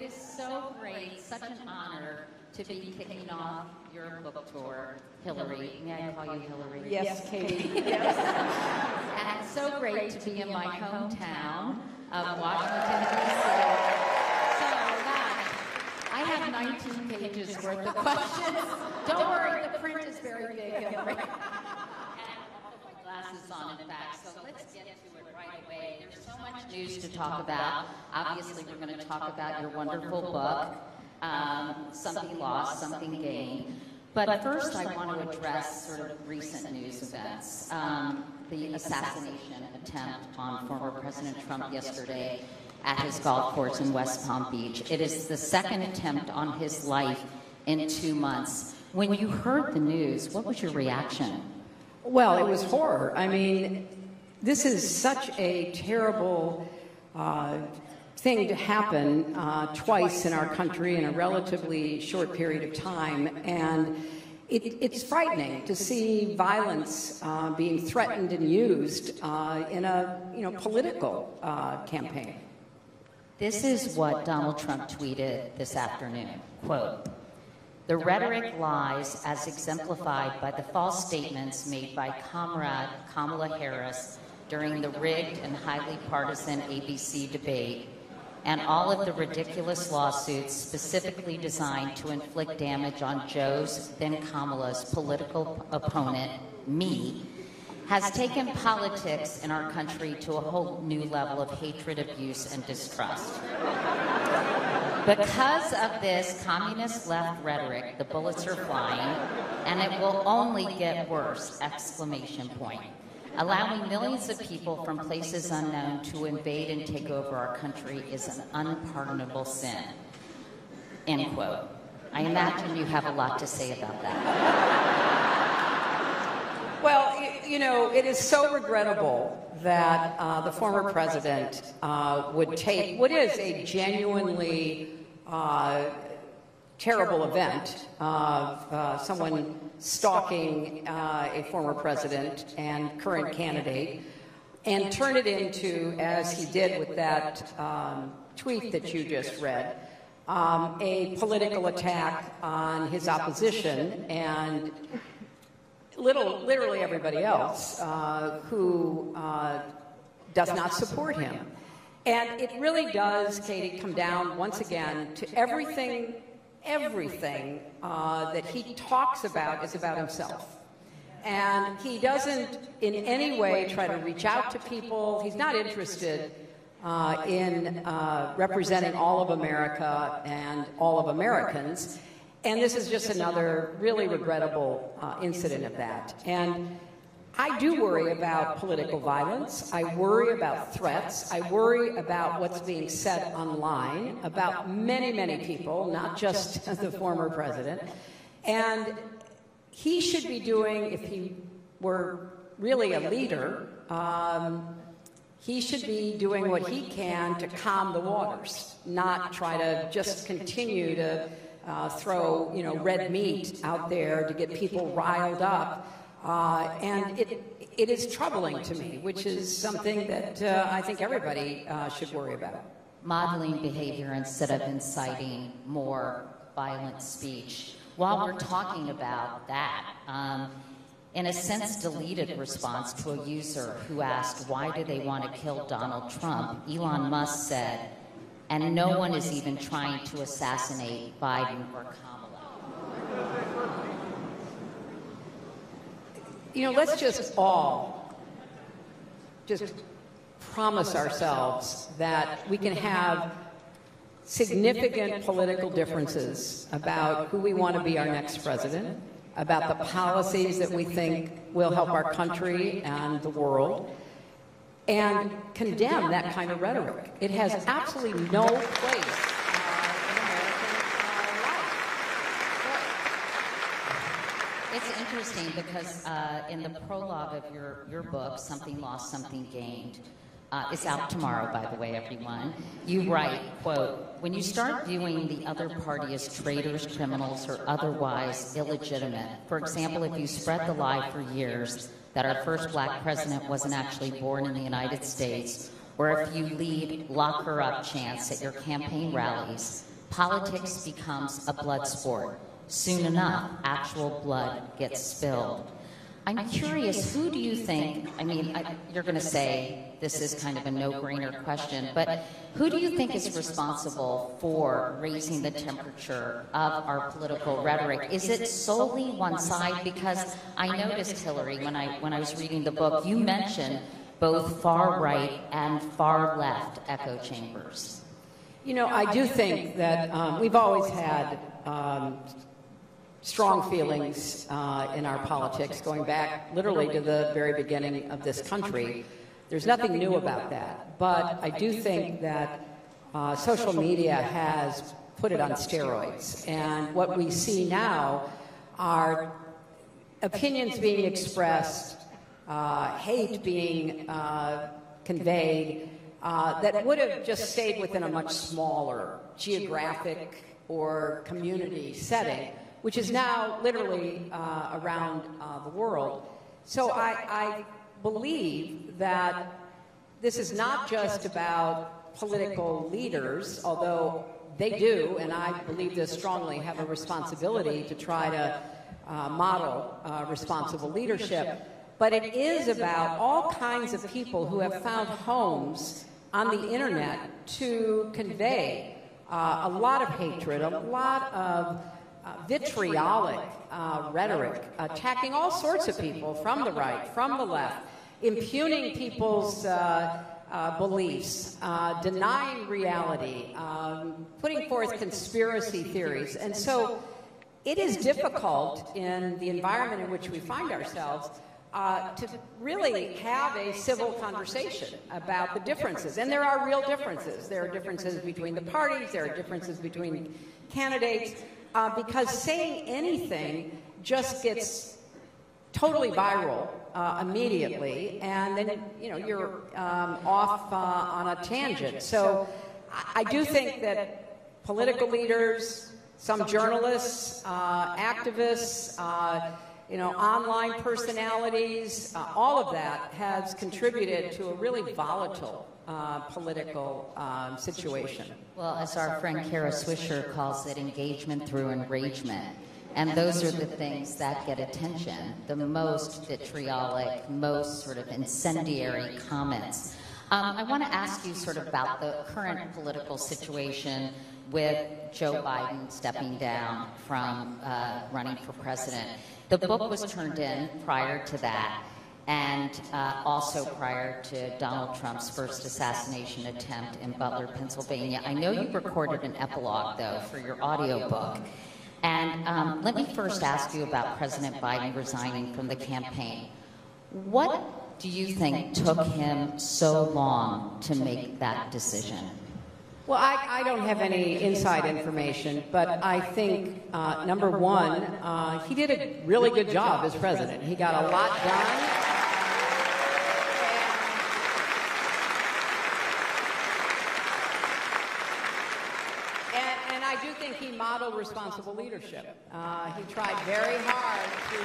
it is so great, such an honor to be kicking off your book tour, Hillary. May I call you Hillary? Yes, Katie. Yes. And it's so great to be in my hometown of Washington, D.C. So, guys, I have 19 pages worth of questions. Don't worry, the print is very big, Hillary. And I'll put my glasses on, in fact. So let's get to it right away. There's so much news to talk about. Obviously, we're going to talk about your wonderful book, Something Lost, Something Gained. But first, I want to address sort of recent news events. The assassination attempt on former President Trump yesterday at his golf course in West Palm Beach. It is the second attempt on his life in 2 months. When you heard the news, what was your reaction? Well, it was horror. I mean, this is such a terrible thing to happen twice in our country in a relatively short period of time, and it's frightening to see violence being threatened and used in a political campaign. This is what Donald Trump tweeted this afternoon, quote, "The rhetoric lies as exemplified by the false statements made by Comrade Kamala Harris during the rigged and highly partisan ABC debate, and all of the ridiculous lawsuits specifically designed to inflict damage on Joe's, then Kamala's, political opponent, me, has taken politics in our country to a whole new level of hatred, abuse, and distrust. Because of this communist left rhetoric, the bullets are flying, and it will only get worse, exclamation point. Allowing millions of people from places unknown to invade and take over our country is an unpardonable sin." End quote. I imagine you have a lot to say about that. Well, you know, it is so regrettable that the former president would take what is a genuinely terrible event of someone stalking a former president and current candidate and turn it into, as he did with that tweet that you just read, a political attack on his opposition and literally everybody else who does not support him. And it really does, Katie, come down once again to everything that he talks about is about himself. And he doesn't in any way try to reach out to people. He's not interested in representing all of America and all of Americans. And this is just another really regrettable incident of that. And I do worry about political violence. I worry about threats. I worry about what's being said online about many, many people, not just the former president. And he should be doing, if he were really a leader, he should be doing what he can to calm the waters, not try to just continue to throw, red meat out there to get people riled up. And it is troubling to me, which is something that I think everybody should worry about. Modeling behavior instead of inciting more violent speech. While we're talking about that, in a sense deleted response to a user who asked why do they want to kill Donald Trump, Elon Musk said, "And no one is even trying to assassinate Biden or Kamala." Let's just all promise ourselves that we can have significant political differences about who we want to be our next president, about the policies that we think will help our country and the world, and condemn that kind of rhetoric. It has absolutely no place in American life. It's interesting because in the prologue of your book, Something Lost, Something Gained, it's out tomorrow, by the way, everyone. You write, quote, "When you start viewing the other party as traitors, criminals, or otherwise illegitimate, for example, if you spread the lie for years that our first black president wasn't actually born in the United States, or if you lead lock her up chants at your campaign rallies, politics becomes a blood sport. Soon enough, actual blood gets spilled. I'm curious, who do you think, I mean, you're going to say this is kind of a no-brainer question, but who do you think is responsible for raising the temperature of our political rhetoric? Is it solely one side? Because I noticed, Hillary, when I was reading the book, you mentioned both far right and far left echo chambers. You know, I do think that we've always had strong feelings in our politics going back literally to the very beginning of this country. There's nothing new about that. But I do think that social media has put it on steroids. And what we see now are opinions being expressed, hate being conveyed, that would have just stayed within a much smaller geographic or community setting, which is now literally around the world. So I believe that this is not just about political leaders, although they do, and I believe this strongly, have a responsibility to try to model responsible leadership, but it is about all kinds of people who have found homes on the internet to convey a lot of hatred, a lot of vitriolic rhetoric, attacking all sorts of people from the right, from the left, impugning people's beliefs, denying reality, putting forth conspiracy theories. And so it is difficult in the environment in which we find ourselves to really have a civil conversation about the differences. And there are real differences. There are differences between the parties. There are differences between candidates. Because saying anything just gets totally viral immediately, and then you're off on a tangent. So I do think that political leaders, some journalists, activists, online personalities, all of that has contributed to a really volatile political situation. Well, as our friend Kara Swisher calls it, engagement through enragement. And those are the things that get attention, the most vitriolic, most sort of incendiary comments. I want to ask you sort of about the current political situation with Joe Biden stepping down from running for president. The book was turned in prior to that, and also prior to Donald Trump's first assassination attempt in Butler, Pennsylvania. I know you recorded an epilogue, though, for your audiobook. And let me first ask you about President Biden resigning from the campaign. What do you think took him so long to make that decision? Well, I don't have any inside information, but I think, number one, he did a really good job as president. He got a lot done. And I do think he modeled responsible leadership. He tried very hard to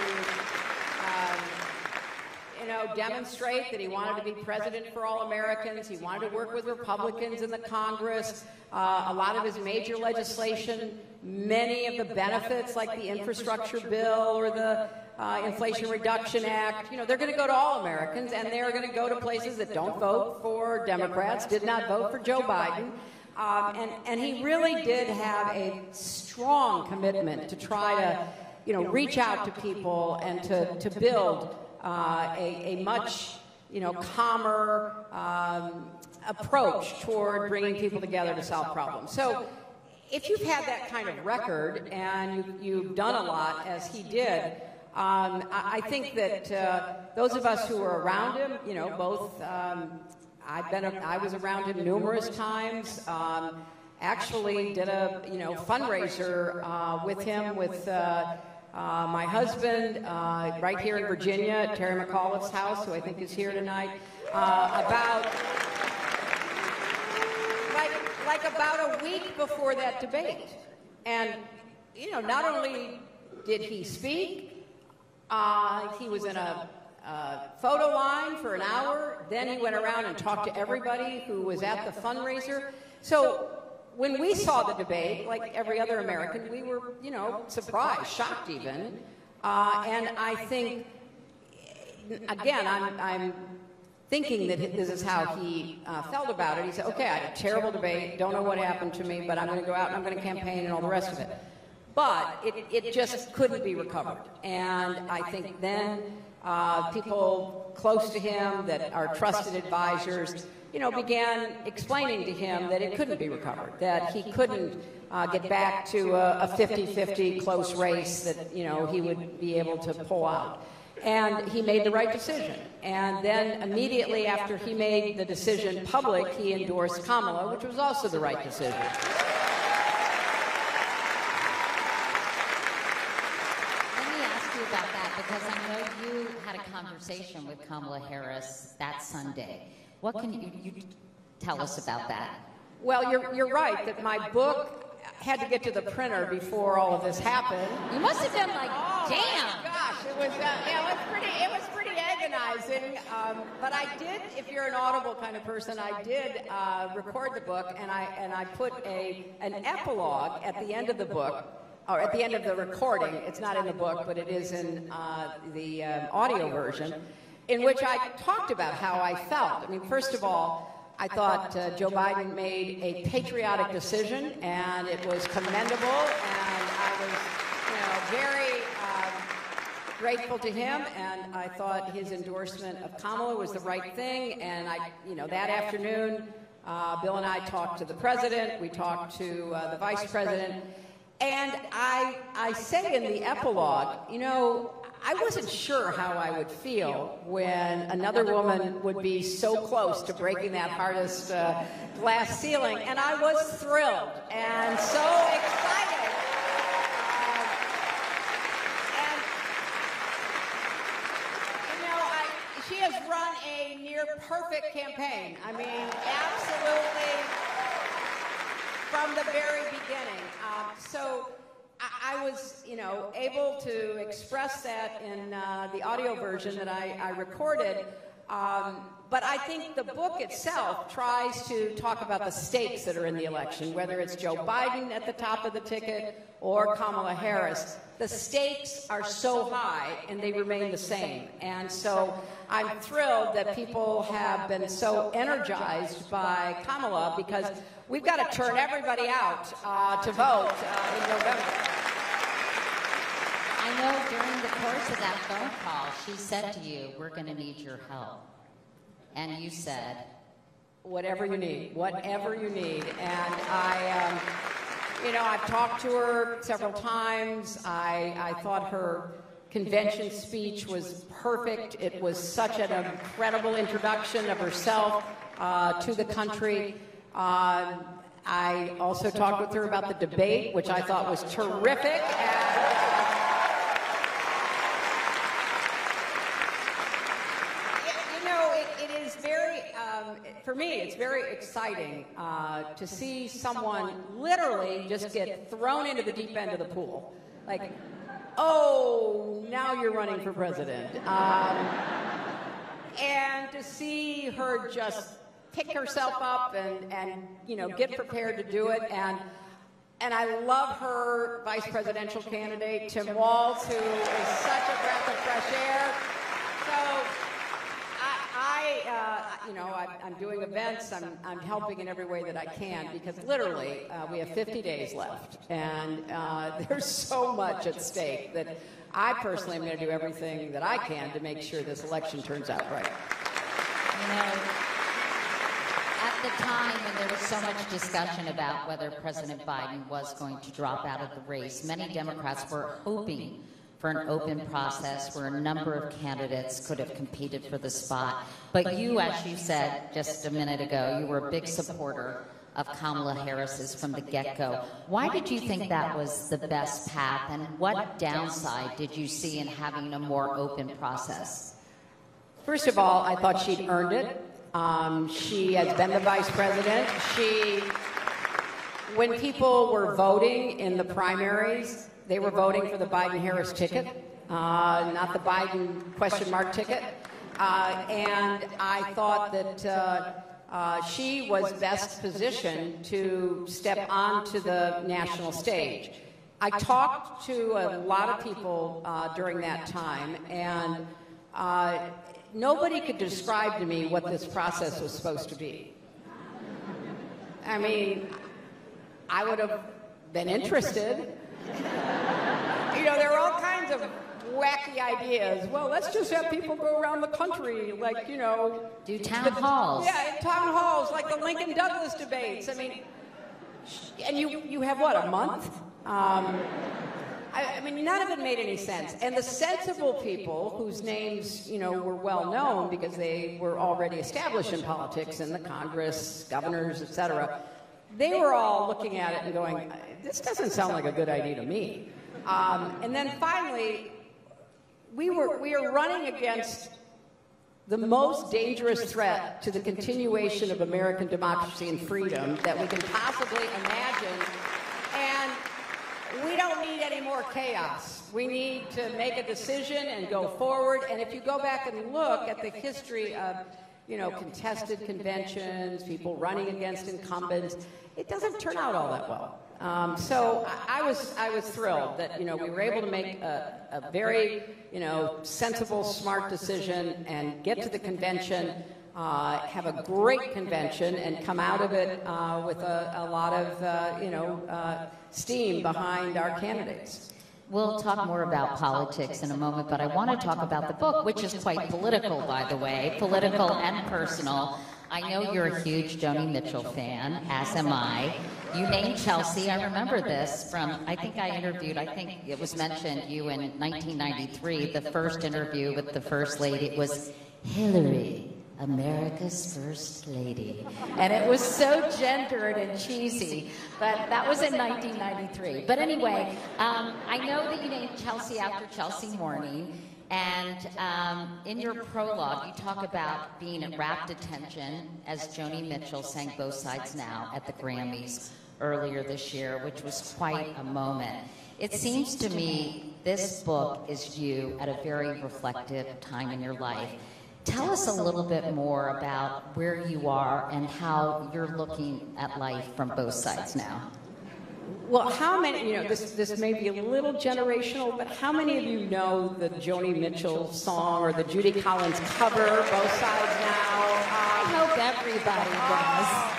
demonstrate that he wanted to be president for all Americans. He wanted to work with Republicans in the Congress. A lot of his major legislation, many of the benefits like the infrastructure bill or the Inflation Reduction Act, they're going to go to all Americans, and they're going to go to places that don't vote for Democrats, did not vote for Joe Biden. And he really did have a strong commitment to try to, reach out to people and to build a much, calmer approach toward bringing people together to solve problems. So if you've had that kind of record and you've done a lot, as he did, I think that those of us who were around him, both I was around him numerous times. Actually did a fundraiser with him with my husband right here in Virginia at Terry McAuliffe's house, who I think is here tonight, about a week before that debate. And not only did he speak, he was in a photo line for an hour. Then he went around and talked to everybody who was at the fundraiser. So when we saw the debate, like every other American, we were, you know, surprised, shocked even. And I think, again, I'm thinking that this is how he felt about it. He said, okay, I had a terrible debate, don't know what happened to me, but I'm going to go out and I'm going to campaign and all the rest of it. But it just couldn't be recovered. And I think then people close to him that are trusted advisors, you know, began explaining to him that it couldn't be recovered, that he couldn't get back to a 50-50 close race that, you know, he would be able to pull out. And he made the right decision. And then immediately after he made the decision public, he endorsed Kamala, which was also the right decision. Let me ask you about that, because I know you had a conversation with Kamala Harris that Sunday. What can you tell us about that? Well, you're right that my book had to get to the printer before all of this happened. You must have been like, damn. Gosh, it was pretty agonizing. But I did, if you're an Audible kind of person, I did record the book, and I put an epilogue at the end of the book, or at the end of the recording. It's not in the book, but it is in the audio version, in which I talked about how I felt. I mean, first of all, I thought Joe Biden made a patriotic decision, and it was commendable, and I was, you know, very grateful to him, and I thought his endorsement of Kamala was the right thing. And that afternoon, Bill and I talked to the president, we talked to the vice president, and I say in the epilogue, you know, I wasn't sure how I would feel when another woman would be so close to breaking that hardest glass ceiling, and I was thrilled and so excited. And you know, she has run a near perfect campaign. I mean, absolutely from the very beginning. So I was, you know, able to express that in the audio version that I recorded, but I think the book itself tries to talk about the stakes that are in the election, whether it's Joe Biden at the top of the ticket or Kamala Harris. The stakes are so high, and they remain the same. And so I'm thrilled that people have been so energized by Kamala, because we've got to turn everybody out to vote in November. I know during the course of that phone call, she said to you, we're going to need your help. And you said, whatever you need, whatever you need. And I've talked to her several times. I thought her convention speech was perfect. It was such an incredible introduction of herself to the country. I also talked with her about the debate, which I thought was terrific. For me, it's very exciting to see someone literally just get thrown into the deep end of the pool. Like, oh, now you're running for president. And to see her just pick herself up and you know, get prepared to do it. And I love her vice presidential candidate, Tim Walz, who is such a breath of fresh air. So I'm doing events. I'm helping in every way that I can, because literally we have 50 days left, and there's so much at stake that I personally am going to do everything that I can to make sure this election turns out right. You know, at the time when there was so much discussion about whether President Biden was going to drop out of the race, many Democrats were hoping for an open process where a number of candidates could have competed for the spot. But you, as you said just a minute ago, you were a big supporter of Kamala Harris's from the get-go. Why did you think that was the best path, and what downside did you see in having a more open process? First of all, I thought she'd earned it. She has been the vice president. When people were voting in the primaries, they were voting for the Biden-Harris ticket. not the Biden question mark ticket. And I thought that she was best positioned to step onto the national stage. I talked to a lot of people during that time, and nobody could describe to me what this process was supposed to be. I mean, I would have been interested. You know, there are all kinds of wacky ideas. Well, let's just have people go around the country, like, you know. Do town halls. Yeah, in town halls, like the Lincoln-Douglas debates. I mean, and you have, what, a month? I mean, none of it made any sense. And the sensible people whose names, you know, were well known because they were already established in politics, in the Congress, governors, et cetera, they were all looking at it and going, this doesn't sound like a good idea to me. And then finally, we are running against the most dangerous threat to the continuation of American democracy and freedom that we can possibly imagine. And we don't need any more chaos. We need to make a decision and go forward. And if you go back and look at the history of, you know, contested conventions, people running against incumbents, it doesn't turn out all that well. So I was thrilled that, you know, we were able to make a very, you know, sensible, smart decision and get to the convention, have a great convention, and come out of it with a lot of, you know, steam behind our candidates. We'll talk more about politics in a moment, but I want to talk about the book, which is quite political, by the way, political and personal. I know you're a huge Joni Mitchell fan, as am I. You named Chelsea. I remember this from, I think I think it was mentioned you in 1993, the first interview with the First Lady. It was Hillary, America's First Lady. And it was so gendered and cheesy, but that was in 1993. But anyway, I know that you named Chelsea after Chelsea Morning. And in your prologue, you talk about being in rapt attention as Joni Mitchell sang Both Sides Now at the Grammys earlier this year, which was quite a moment. It seems to me this book is you at a very reflective time in your life. Tell us a little bit more about where you are and how you're looking at life from both sides now. Well, how many, you know, this may be a little generational, but how many of you know the Joni Mitchell song or the Judy Collins cover, Both Sides Now? I hope everybody does.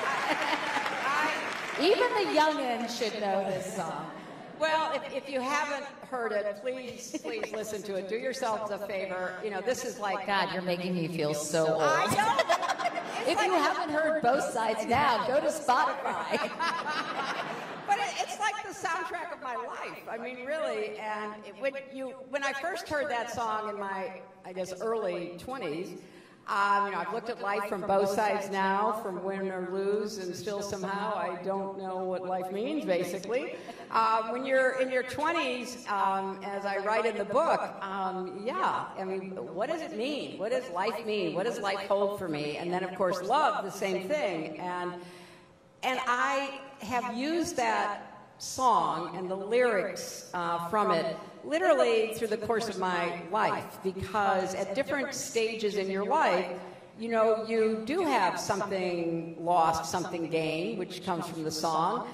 Even the youngins should know this song. Well, if you haven't heard it, please listen to it. Do yourselves a favor. You know, this is like... God, you're making me feel so old. I know. If you haven't heard Both Sides Now, go to Spotify. But it's like the soundtrack of my life. I mean, really. And when I first heard that song in my, I guess, early 20s, you know, I've looked at life from both sides now, from win or lose, and still somehow I don't know what life means, basically. When you're in your 20s, as I write in the book, yeah, I mean, what does it mean? What does life mean? What does life hold for me? And then, of course, love, the same thing. And I have used that song and the lyrics from it literally through the course of my life, because at different stages in your life, you know, you do have something lost, something gained, which comes from the song.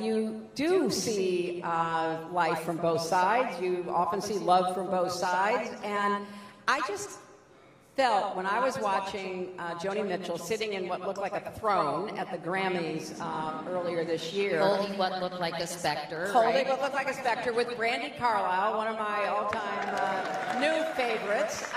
You do see life from both sides. You often see love from both sides. And I just felt when I was watching Joni Mitchell sitting in what looked like a throne at the Grammys earlier this year. Holding what looked like a specter. Holding what looked like a specter with Brandi Carlile, one of my all-time new favorites.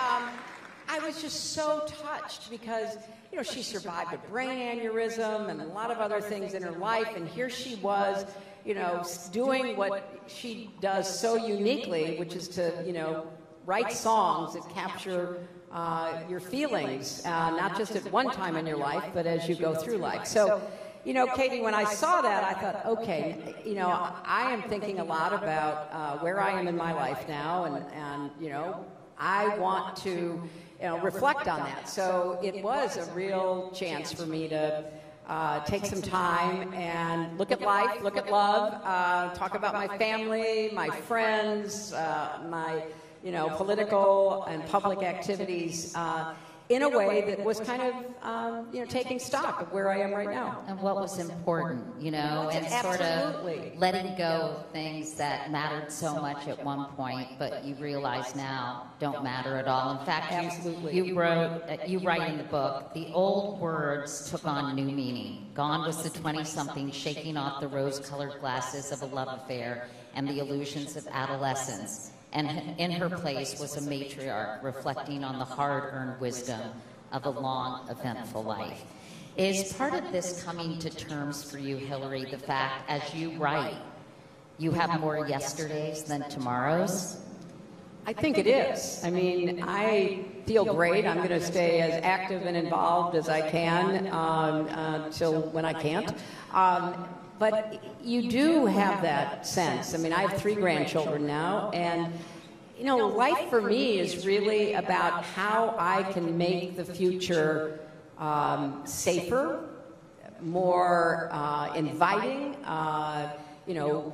I was just so touched because, you know, she survived a brain aneurysm and a lot of other things in her life, and here she was, you know, doing what she does so uniquely, which is to, you know, write songs that capture your feelings, not just at one time in your life, but as you go through life. So, you know, Katie, when I saw that, I thought, okay, you know, I am thinking a lot about where I am in my life now, and you know, I want to, you know, reflect on that. So it was a real chance for me to take some time and look at life, look at love, talk about my family, my friends, my political and public activities in a way that was kind of taking stock of where I am right now. And what was important, and sort of letting go of things that mattered so much at one point, but you realize now don't matter at all. In fact, you write in the book, the old words took on new meaning. Gone was the 20-something shaking off the rose-colored glasses of a love affair and the illusions of adolescence. And in her place was a matriarch reflecting on the hard-earned wisdom of a long, eventful life. Is part of this coming to terms for you, Hillary, the fact, as you write, you have more yesterdays than tomorrows? I think it is. I mean, I feel great. I'm going to stay as active and involved as I can until when I can't. But you do have that sense. I mean, I have 3 grandchildren now, and life for me is really about how I can make the future safer, more inviting,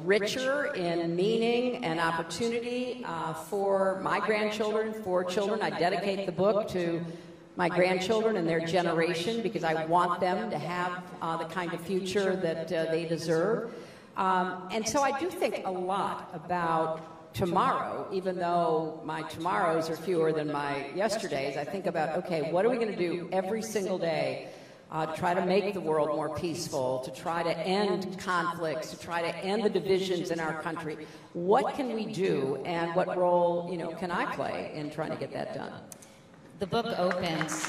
richer in meaning and opportunity for my grandchildren, 4 children. I dedicate the book to my grandchildren and their generation because I want them to have the kind of future that they deserve. And so I do think a lot about tomorrow, even though my tomorrows are fewer than my yesterdays. I think about, okay, what are we going to do every single day to try to make the world more peaceful, to try to end conflicts, to try to end the divisions in our country? What can we do, and what role, can I play in trying to get that done? The book opens.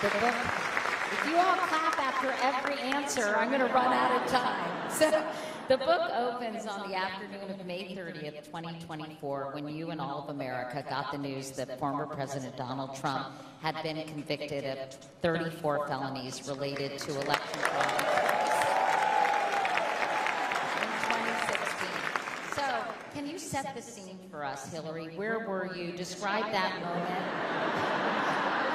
If you all clap after every answer, I'm going to run out of time. So the book opens on the afternoon of May 30th, 2024, when you and all of America got the news that former President Donald Trump had been convicted of 34 felonies related to election fraud in 2016. So, can you set the scene for us, Hillary? Where were you? Describe that moment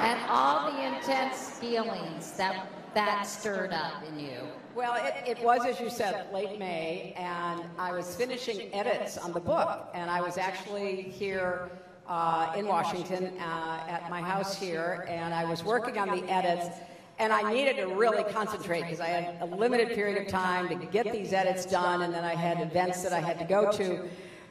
and all the intense feelings that stirred up in you. Well, it was, as you said, late May, and I was finishing edits on the book, and I was actually here in Washington at my house here, and I was working on the edits, and I needed to really concentrate because I had a limited period of time to get these edits done, and then I had events that I had to go to.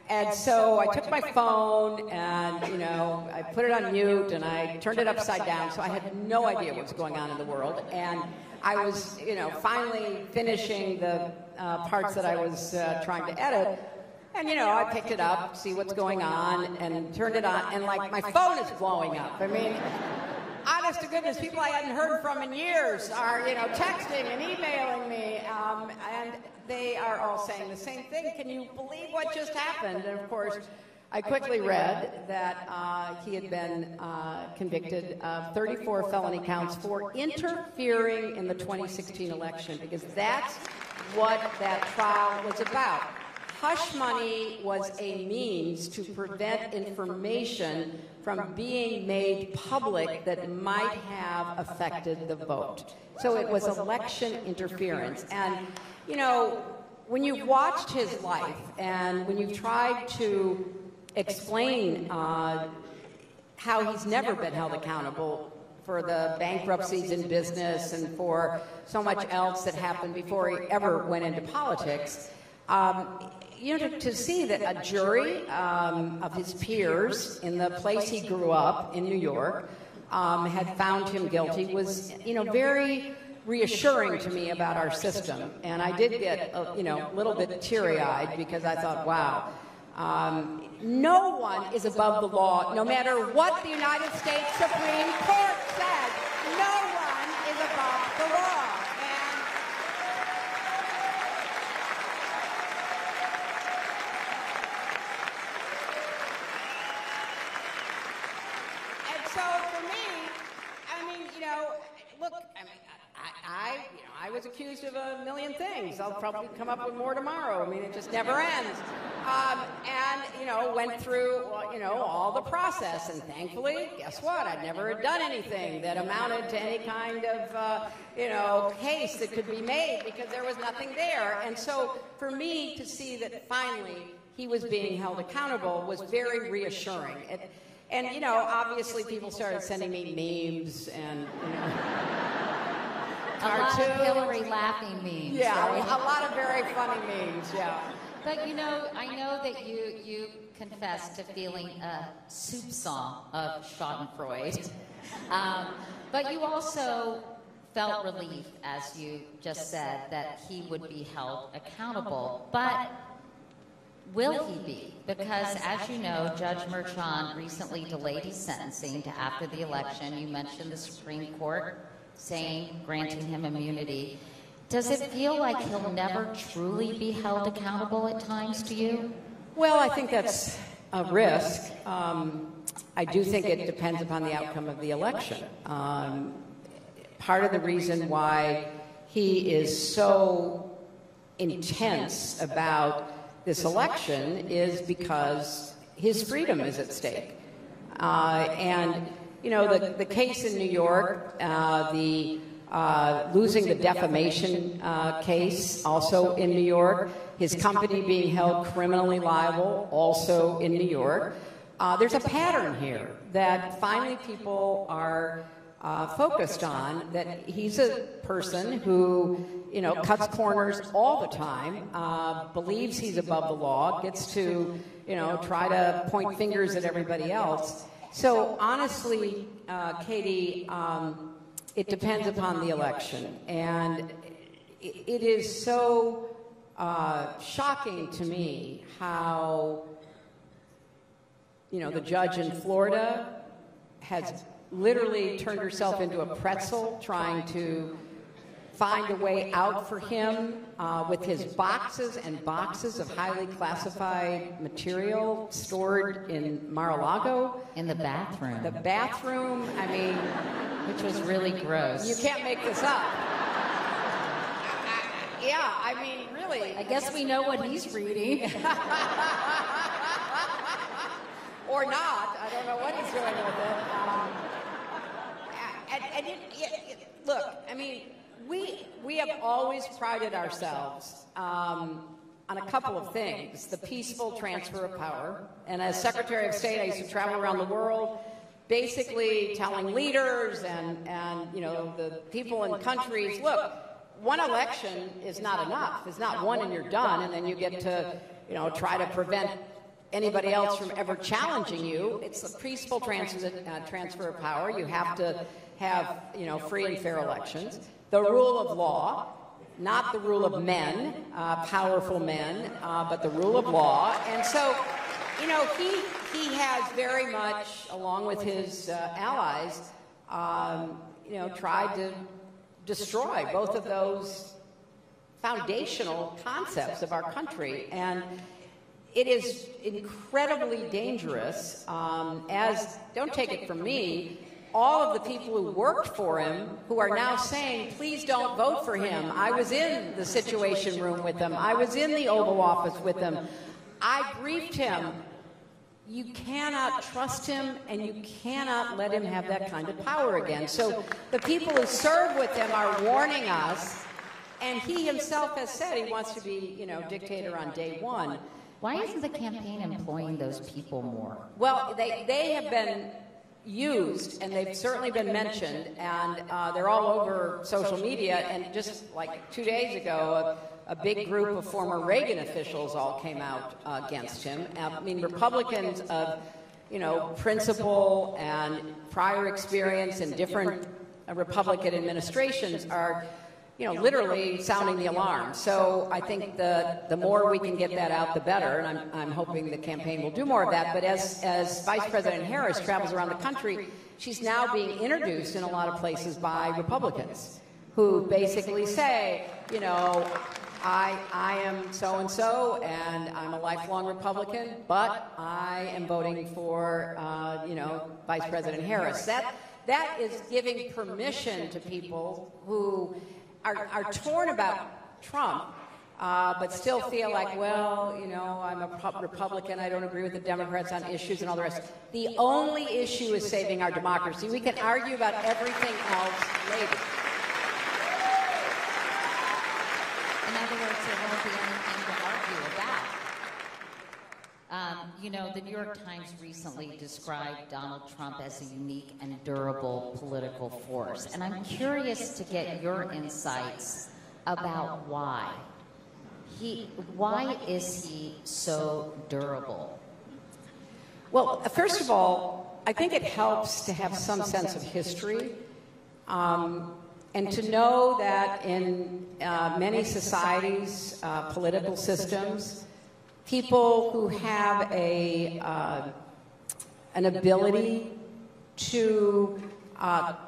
And so I took my phone and, I put it on mute and I turned it upside down, so I had no idea what was going on in the world. And I was, finally finishing the parts that I was trying to edit. And, I picked it up, see what's going on, and turned it on, and, my phone is blowing up. I mean, honest to goodness, people I hadn't heard from in years are, texting and emailing me, and they are all saying the same thing. Can you believe what just happened? And, of course, I quickly read that he had been convicted of 34 felony counts for interfering in the 2016 election, because that's what that trial was about. Hush money was a means to prevent information from being made public that might have affected the vote. So it was election interference. And, when you've watched his life and when you've tried to explain how he's never been held accountable for the bankruptcies in business and for so much else that happened before he ever went into politics, to see that a jury of his peers in the place he grew up in New York had found him guilty was, very reassuring to me about our system. And I did get, a little bit teary-eyed because I thought, wow, no one is above the law, no matter what the United States Supreme Court says. No one is above the law. And so for me, look, I was accused of a million things. I'll probably come up with more tomorrow. I mean, it just never ends. And, you know, went through, you know, all the process. And thankfully, guess what? I'd never done anything that amounted to any kind of, you know, case that could be made because there was nothing there. And so for me to see that finally he was being held accountable was very reassuring. And, you know, obviously people started sending me memes and, you know, a lot of Hillary laughing memes. Yeah, right? a lot of very funny memes, yeah. But, you know, I know that you confessed to feeling a soupçon of Schadenfreude. But you also felt relief, as you just said, that he would be held accountable. But will he be? Because, as you know, Judge Merchan recently delayed his sentencing to after the election. You mentioned the Supreme Court granting him immunity. Does it feel like he'll never truly be held accountable at times to you? Well, I think that's a risk. I do think it depends upon the outcome of the election. Part of the reason why he is so intense about this election is because his freedom is at stake. And you know, the case in New York, losing the defamation case, also in New York, his company being held criminally liable, also in New York. There's a pattern here that finally people are focused on, that he's a person who, you know, cuts corners all the time, believes he's above the law, gets to, you know, try to point fingers at everybody else. So honestly, Katie, it depends upon the election. And it is so shocking to me how, you know, the judge in Florida has literally turned herself into a pretzel trying to find a way out for him with his boxes and boxes of highly classified material stored in Mar-a-Lago. In the bathroom. The bathroom, I mean... Which was really gross. You can't make this up. Yeah, I mean, really. I guess we know what he's reading. Or not. I don't know what he's doing with it. Look, I mean, we have always prided ourselves on a couple of things. The peaceful transfer of power. And as Secretary of State, I used to travel around the world, basically telling leaders and you know, the people in countries, look, one election is not enough. It's not one and you're done, and then you get to, you know, try to prevent anybody else from ever challenging you. It's the peaceful transfer of power. You have to have, you know, free and fair elections. The rule of law, not the rule of men, powerful men, but the rule of law. And so, you know, he has very much, along with his allies, you know, tried to destroy both of those foundational concepts of our country. And it is incredibly dangerous, as, don't take it from me, all of the people who worked for him who are now saying, please don't vote for him. I was in the Situation Room with them. I was in the Oval Office with them. I briefed him. You cannot trust him, and you cannot let him have that kind of power again. So the people who serve with him are warning us, and he himself has said he wants to be, you know, dictator on day one. Why isn't the campaign employing those people more? Well, they have been used, and they've certainly been mentioned, and they're all over social media. And just like 2 days ago, a big group of former Reagan officials all came out against him. I mean, Republicans of, you know, principle and prior experience in different Republican administrations are, you know, literally sounding the alarm. So I think the more we can get that out, the better. And I'm hoping the campaign will do more of that. But as Vice President Harris travels around the country, she's now being introduced in a lot of places by Republicans who basically say, you know, I am so-and-so, and I'm a lifelong Republican, but I am voting for, you know, Vice President Harris. That is giving permission to people who are torn about Trump, but still feel like, well, you know, I'm a Republican, I don't agree with the Democrats on issues and all the rest. The only issue is saving our democracy. We can argue about everything else later. In other words, there won't be anything to argue about. You know, the New York Times recently described Donald Trump as a unique and durable political force. And I'm curious to get your insights about why. Why is he so durable? Well, first of all, I think it helps to have some sense of history. And to know that in many societies, political systems, people who have an ability to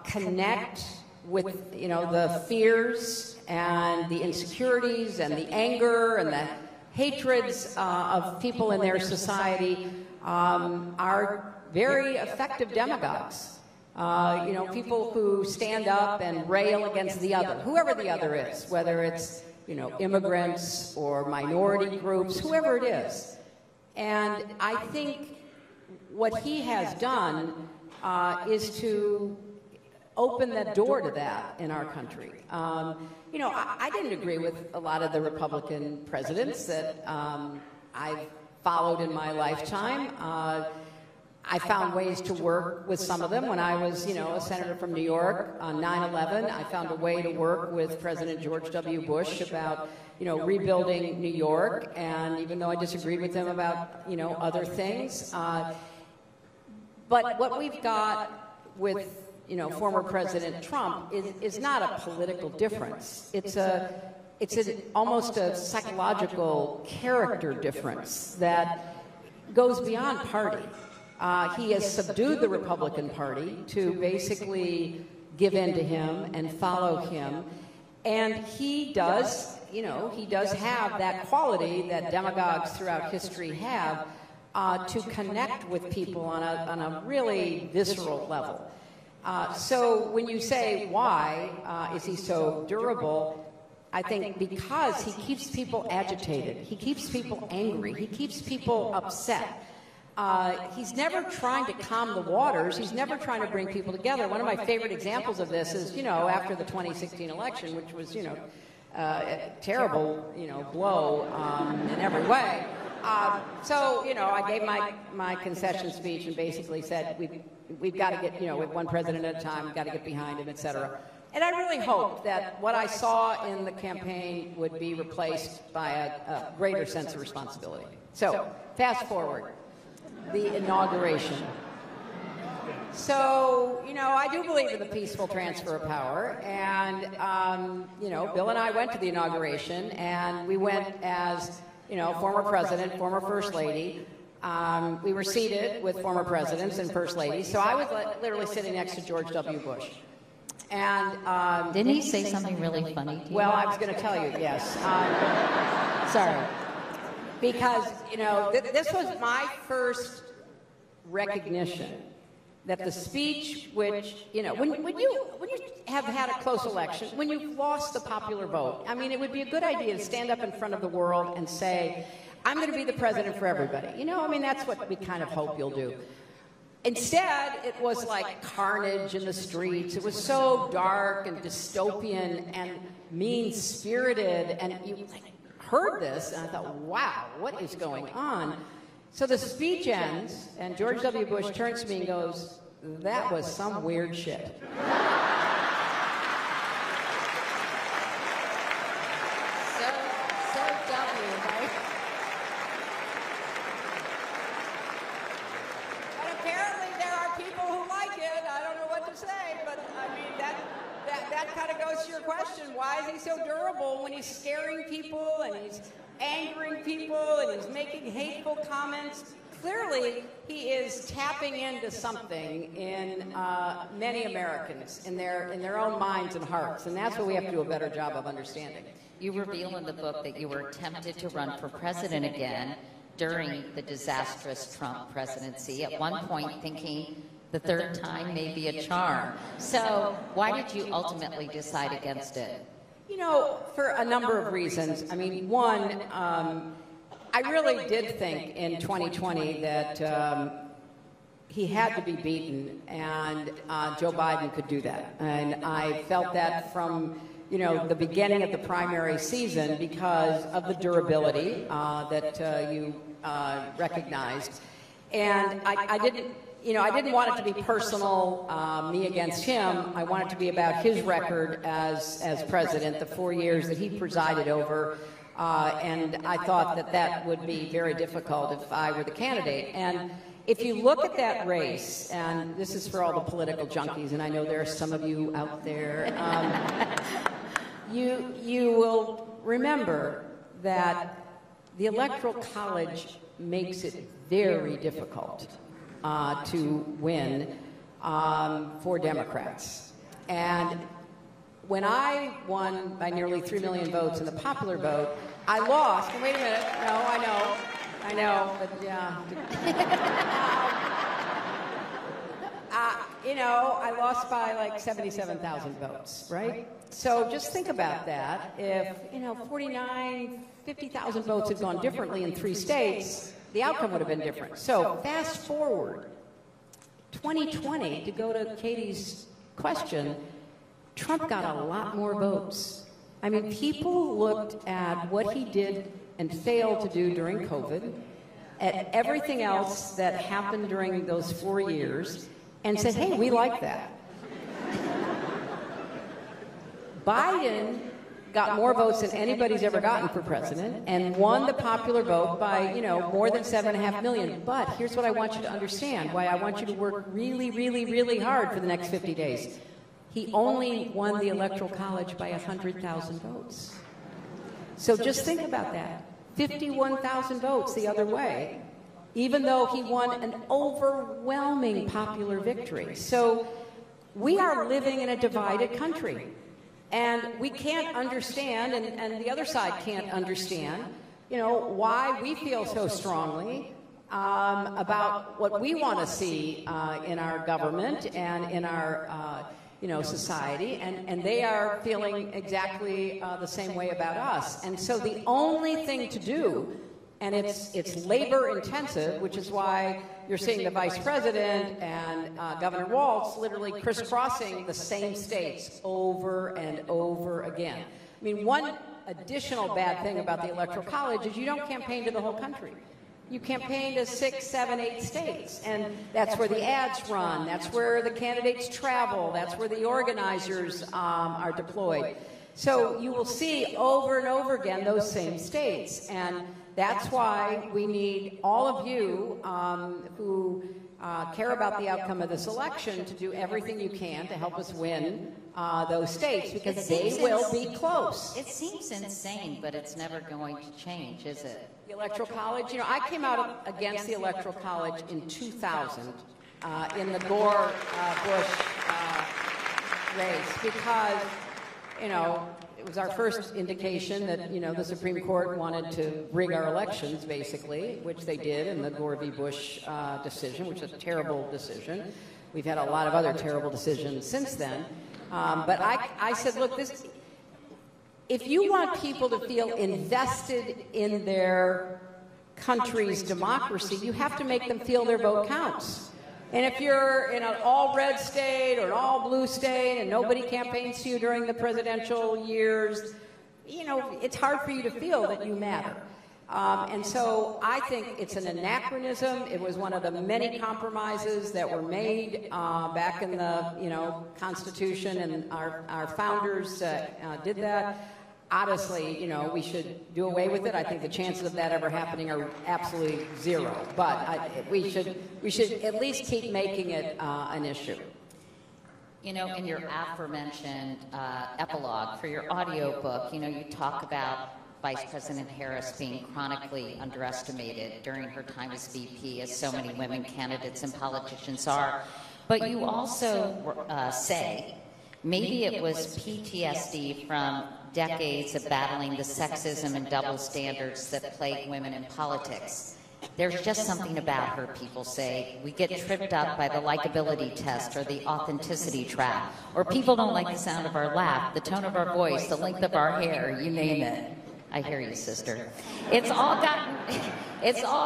connect with, you know, the fears and the insecurities and the anger and the hatreds of people in their society are very effective demagogues. You know, people who stand up and rail against the other, whoever the other is, whether it's, you know, immigrants or minority groups, whoever it is. And I think what he has done is to open the door to that in our country. You know, I didn't agree with a lot of the Republican presidents that I've followed in my lifetime. I found ways to work with some of them. When I was, you know, a senator from New York on 9/11, I found a way to work with President George W. Bush about, you know, rebuilding New York. And even though I disagreed with him about, you know, other things, but what we've got with, you know, former President Trump is not a political difference. It's almost a psychological character difference that goes beyond party. He has subdued the Republican Party to basically give in to him and follow him. And he does, you know, he does have that quality that demagogues throughout history have to connect with people on a really visceral level. So when you say why is he so durable, I think because he keeps people agitated, he keeps people angry, he keeps people upset. He's never trying to calm the waters. He's never trying to bring people together. One of my favorite examples of this is, you know, after the 2016 election, which was, you know, a terrible, you know, blow in every way. So, you know, I gave my concession speech and basically said we've got to get, you know, with one president at a time, we've got to get behind him, et cetera. And I really hoped that what I saw in the campaign would be replaced by a greater sense of responsibility. So, fast forward. The inauguration. So, you know, I do believe in the peaceful transfer of power, and, you know, Bill and I went to the inauguration, and we went as, you know, former president, former first lady. We were seated with former presidents and first ladies, so I was literally sitting next to George W. Bush. And didn't he say something really funny to you? Well, I was going to tell you, yes. Sorry. Because, you know, this was my first recognition that the speech, which, you know, when you have had a close election, when you've lost the popular vote, I mean, it would be a good idea to stand up in front of the world and say, I'm going to be the president for everybody. You know, I mean, that's what we kind of hope you'll do. Instead, it was like carnage in the streets. It was so dark and dystopian and mean-spirited, and you heard this, and I thought, wow, what is going on? So the speech ends, and George W. Bush turns to me and goes, that was some weird shit. So W, right? But apparently there are people who like it. I don't know what to say, but I mean, that kind of goes to your question. Why is he so durable when he's scaring people and he's angering people and he's making hateful comments? Clearly, he is tapping into something in many Americans, in their own minds and hearts, and that's what we have to do a better job of understanding. You reveal in the book that you were tempted to run for president again during the disastrous Trump presidency, at one point thinking the third time may be a charm. So why did you ultimately decide against it? You know, for a number of reasons. I mean, one, I really did think in 2020 that he had to be beaten, and Joe Biden could do that. And I felt that from, you know, the beginning of the primary season because of the durability that you recognized. And I didn't want it to be personal, me against him. I wanted it to be about his record as president, the 4 years that he presided over. And I thought that that would be very difficult if I were the candidate. And if you look at that race, and this is for all the political junkies, and I know there are some of you out there, you will remember that the Electoral College makes it very difficult to win for Democrats. And when I won by nearly 3 million votes in the popular vote, I lost. And wait a minute. No, I know, but yeah. You know, I lost by like 77,000 votes, right? So just think about that. If, you know, 49, 50,000 votes had gone differently in 3 states, the outcome would have been different. So fast forward, 2020, to go to Katie's question, Trump got a lot more votes. I mean, people looked at what he did and failed to do during COVID, at everything else that happened during those 4 years, and said, hey, we like that. Biden got more votes than anybody's ever gotten for president and won the popular vote by, you know, more than 7.5 million. But here's what I want you to understand, why I want you to work really, really, really hard for the next 50 days. He only won the Electoral College by 100,000 votes. So just think about that. 51,000 votes the other way, even though he won an overwhelming popular victory. So we are living in a divided country. And we can't understand, and the other side can't understand, you know, why we feel so strongly about what we want to see in our government and in our, you know, society, and they are feeling exactly the same way about us. And so the only thing to do, and it's labor intensive, which is why you're seeing the vice president and Governor Walz literally crisscrossing the same states over and over again. I mean, one additional bad thing about the Electoral College is you don't campaign to the whole country. You campaign to 6, 7, 8 states, and that's where the ads run, that's where the candidates travel, that's where the organizers are deployed. So you will see over and over again those same states, and that's why we need all of you who care about the outcome of this election to do everything you can to help us win those states, because they will be close. It seems insane, but it's never going to change, is it? The Electoral College, you know, I came out against the Electoral College in 2000 in the Gore-Bush race because, you know, it was our first indication that, you know, the Supreme Court wanted to rig our elections, basically, which they did in the Gore v. Bush decision, which is a terrible decision. We've had a lot of other terrible decisions since then. But I said, look, if you want people to feel invested in their country's democracy, you have to make them feel their vote counts. And if you're in an all-red state or an all-blue state and nobody campaigns to you during the presidential years, you know, it's hard for you to feel that you matter. And so I think it's an anachronism. It was one of the many compromises that were made back in the, you know, Constitution, and our founders did that. Honestly, you know, we should do away with it. I think the chances of that ever happening are absolutely zero. But we should at least keep making it an issue. You know, in your aforementioned epilogue for your audio book, you know, you talk about Vice President Harris being chronically underestimated during her time as VP, as so many women candidates and politicians are. But you also say maybe it was PTSD from decades of battling the sexism and double standards that plague women in politics. There's just something about her, people say. We get tripped up by the likability test or the authenticity trap, or people don't like the sound of our laugh, the tone of our voice, the length of our hair, you name it. I hear you, sister. It's all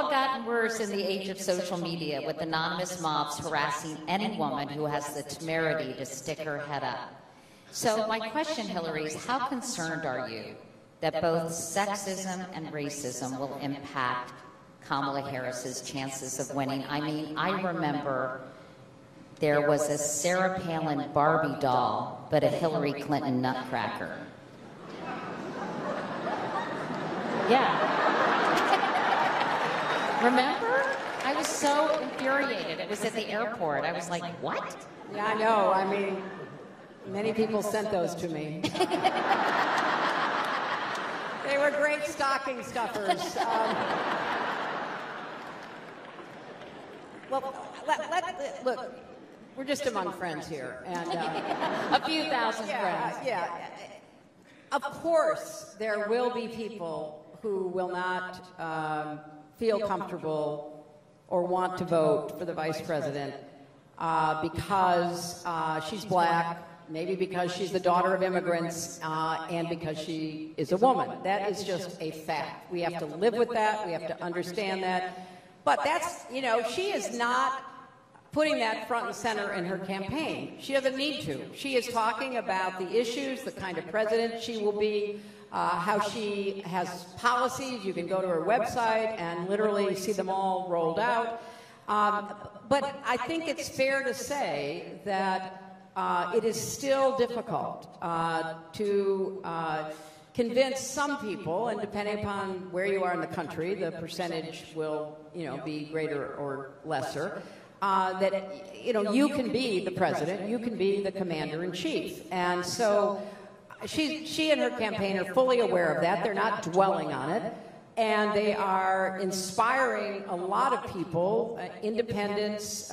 gotten worse in the age of social media, with anonymous mobs harassing any woman who has the temerity to stick her head up. So my question, Hillary, is how concerned are you that both sexism and racism will impact Kamala Harris's chances of winning? I mean, I remember there was a Sarah Palin Barbie doll, but a Hillary Clinton nutcracker. Yeah. Remember? I was so infuriated. It was at the airport. I was like, what? Yeah, I know. I mean, many people sent those to me. They were great stocking stuffers. Well, look, we're just among friends here. And, a few thousand friends. Yeah. Of course, there will be people who will not feel comfortable or want to vote for the vice president because she's black, maybe because she's the daughter of immigrants, and because she is a woman. That is just a fact. We have to live with that. We have to understand that. But that's, you know, she is not putting that front and center in her campaign. She doesn't need to. She is talking about the issues, the kind of president she will be, how she has policies. You can go to her website and literally see them all rolled out. But I think it's fair to say that it is still difficult to convince some people, and depending upon where you are in the country, the percentage will, you know, be greater or lesser, that, you know, you can be the president, you can be the commander-in-chief. And so she and her campaign are fully aware of that. They're not dwelling on it. And they are inspiring a lot of people, independents,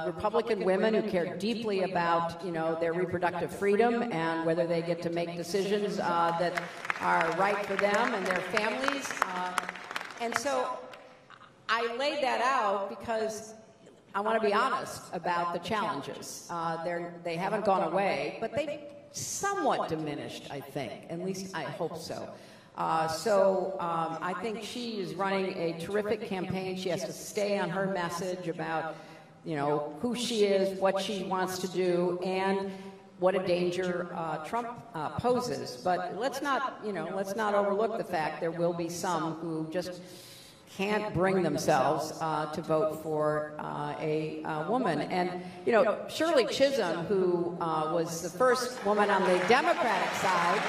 Republican women who care deeply about, you know, their reproductive freedom and whether they get to make decisions that are right for them and their families. And so I laid that out because I want to be honest about the challenges. They haven't gone away, but they've somewhat diminished, I think. At least I hope so. I think she is running a terrific campaign. She has to stay on her message about, you know, who she is, what she wants to do, and what a danger Trump poses. But let's not overlook the fact there will be some who just can't bring themselves to vote for a woman. And, you know, Shirley Chisholm, who was the first woman on the Democratic side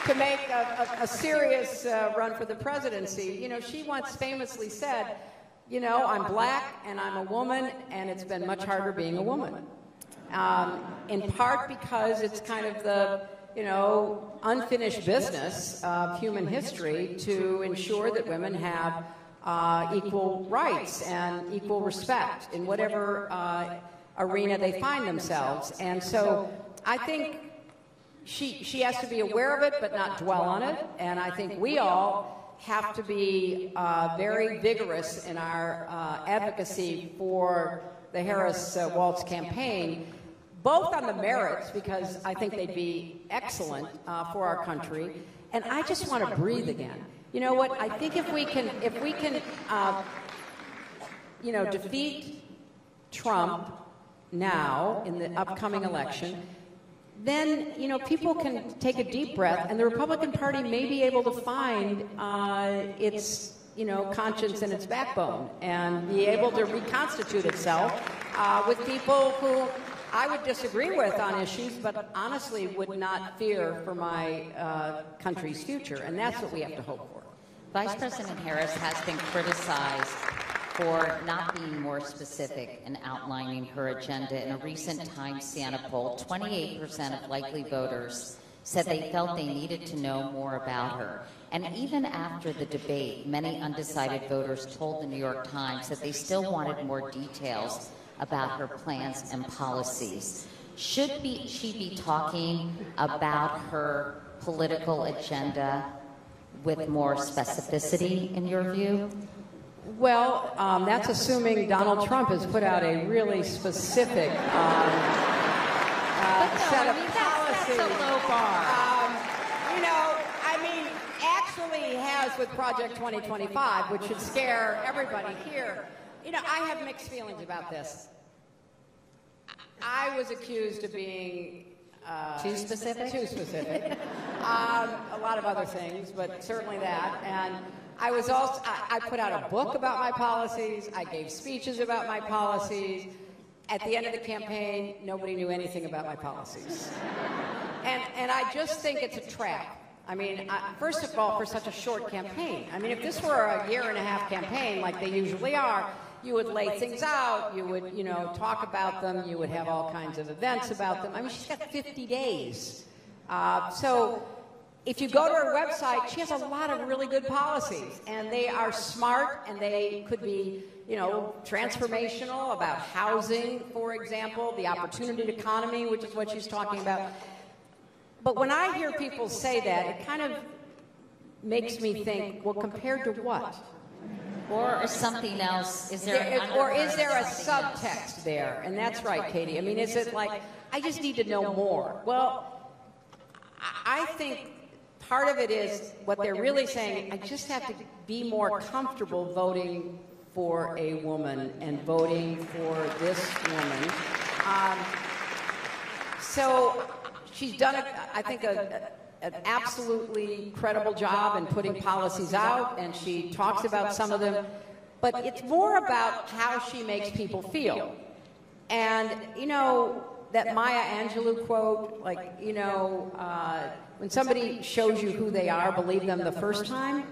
to make a serious run for the presidency, you know, she once famously said, you know, I'm black and I'm a woman, and it's been much harder being a woman. In part because it's kind of the, you know, unfinished business of human history to ensure that women have equal rights and equal respect in whatever arena they find themselves. And so I think she has to be aware of it but not dwell on it. And I think we all have to be very vigorous in our advocacy for the Harris-Walz campaign, both on the merits, because I think they'd be excellent for our country, and I just want to breathe again. You know what? I think if we can, you know, defeat Trump now in the upcoming election, then, you know, people can take a deep breath, and the Republican Party may be able to find its, you know, conscience and its backbone, and be able to reconstitute itself with people who I would disagree with on issues, but honestly would not fear for my country's future, and that's what we have to hope for. Vice President Harris has been criticized for not being more specific in outlining her agenda. In a recent Times Siena poll, 28% of likely voters said they felt they needed to know more about her. And even after the debate, many undecided voters told the New York Times that they still wanted more details about her plans and policies. Should she be talking about her political agenda with more specificity, in your view? Well, that's assuming Donald Trump has put out a really specific set of policies. That's a low bar. You know, I mean, actually he has with Project 2025, which should scare everybody here. You know, I have mixed feelings about this. I was accused of being Too specific? Too specific. A lot of other things, but certainly that. And I was also, I put out a book about my policies. I gave speeches about my policies. At the end of the campaign, nobody knew anything about my policies. And I just think it's a trap. I mean, first of all, for such a short campaign. I mean, if this were a year-and-a-half campaign like they usually are, you would lay things out, you would, you know, talk about them, you would have all kinds of events about them. I mean, she's got 50 days. So if you go to her website, she has a lot of really good policies, and they are smart, and they could be, you know, transformational about housing, for example, the opportunity economy, which is what she's talking about. But when I hear people say that, it kind of makes me think, well, compared to what? Or something else? Is there a subtext there? And that's right, Katie. I mean, is it like, I just need to know more? Well, I think part of it is what they're really saying, I just have to be more comfortable voting for a woman and voting for this woman. So she's done, I think, an absolutely credible job in putting policies out, and she talks about some of them, but it's more about how she makes people feel. And, you know, that Maya Angelou quote, like, you know, when somebody shows you who they are, believe them the first time.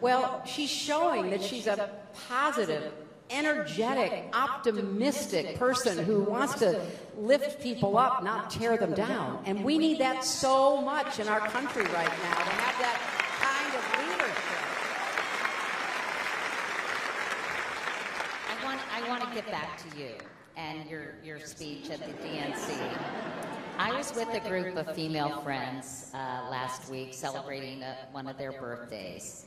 Well, she's showing that she's a positive, energetic, optimistic person who wants to lift people up, not tear them down. And we need that so much in our country right now, to have that kind of leadership. I want to get back to you and your speech at the DNC. I was with a group of female friends last week celebrating one of their birthdays,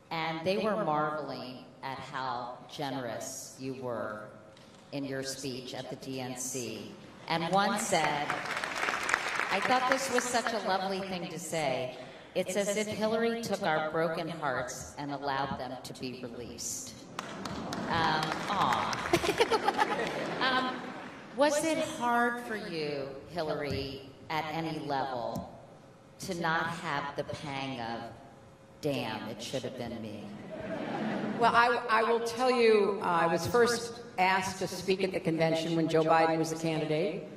and they were marveling at how generous you were in your speech at the DNC. And one said, I thought this was such a lovely thing to say. It's as if Hillary took our broken hearts and allowed them to be released. Was it hard for you, Hillary, at any level, to not have the pang of, damn, it should have been me? Well, I will tell you, I was first asked to speak at the convention when Joe Biden was the candidate.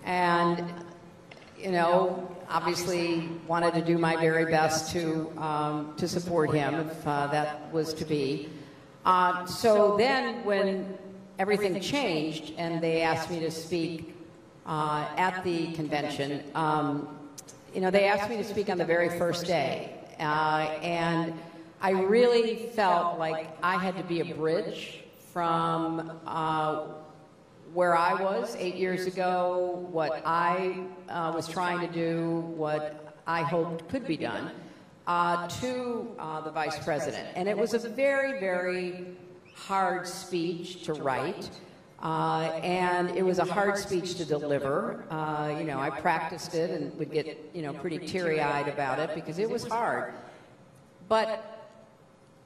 And, you know, obviously wanted to do my very best to support him if that was to be. So then when everything changed and they asked me to speak at the convention, you know, they asked me to speak on the very first day. And I really felt like I had to be a bridge from where I was 8 years ago, what I was trying to do, what I hoped could be done, to the vice president. And it was a very, very hard speech to write, and it was a hard speech to deliver. You know, I practiced it and would get, you know, pretty teary-eyed about it because it was hard. But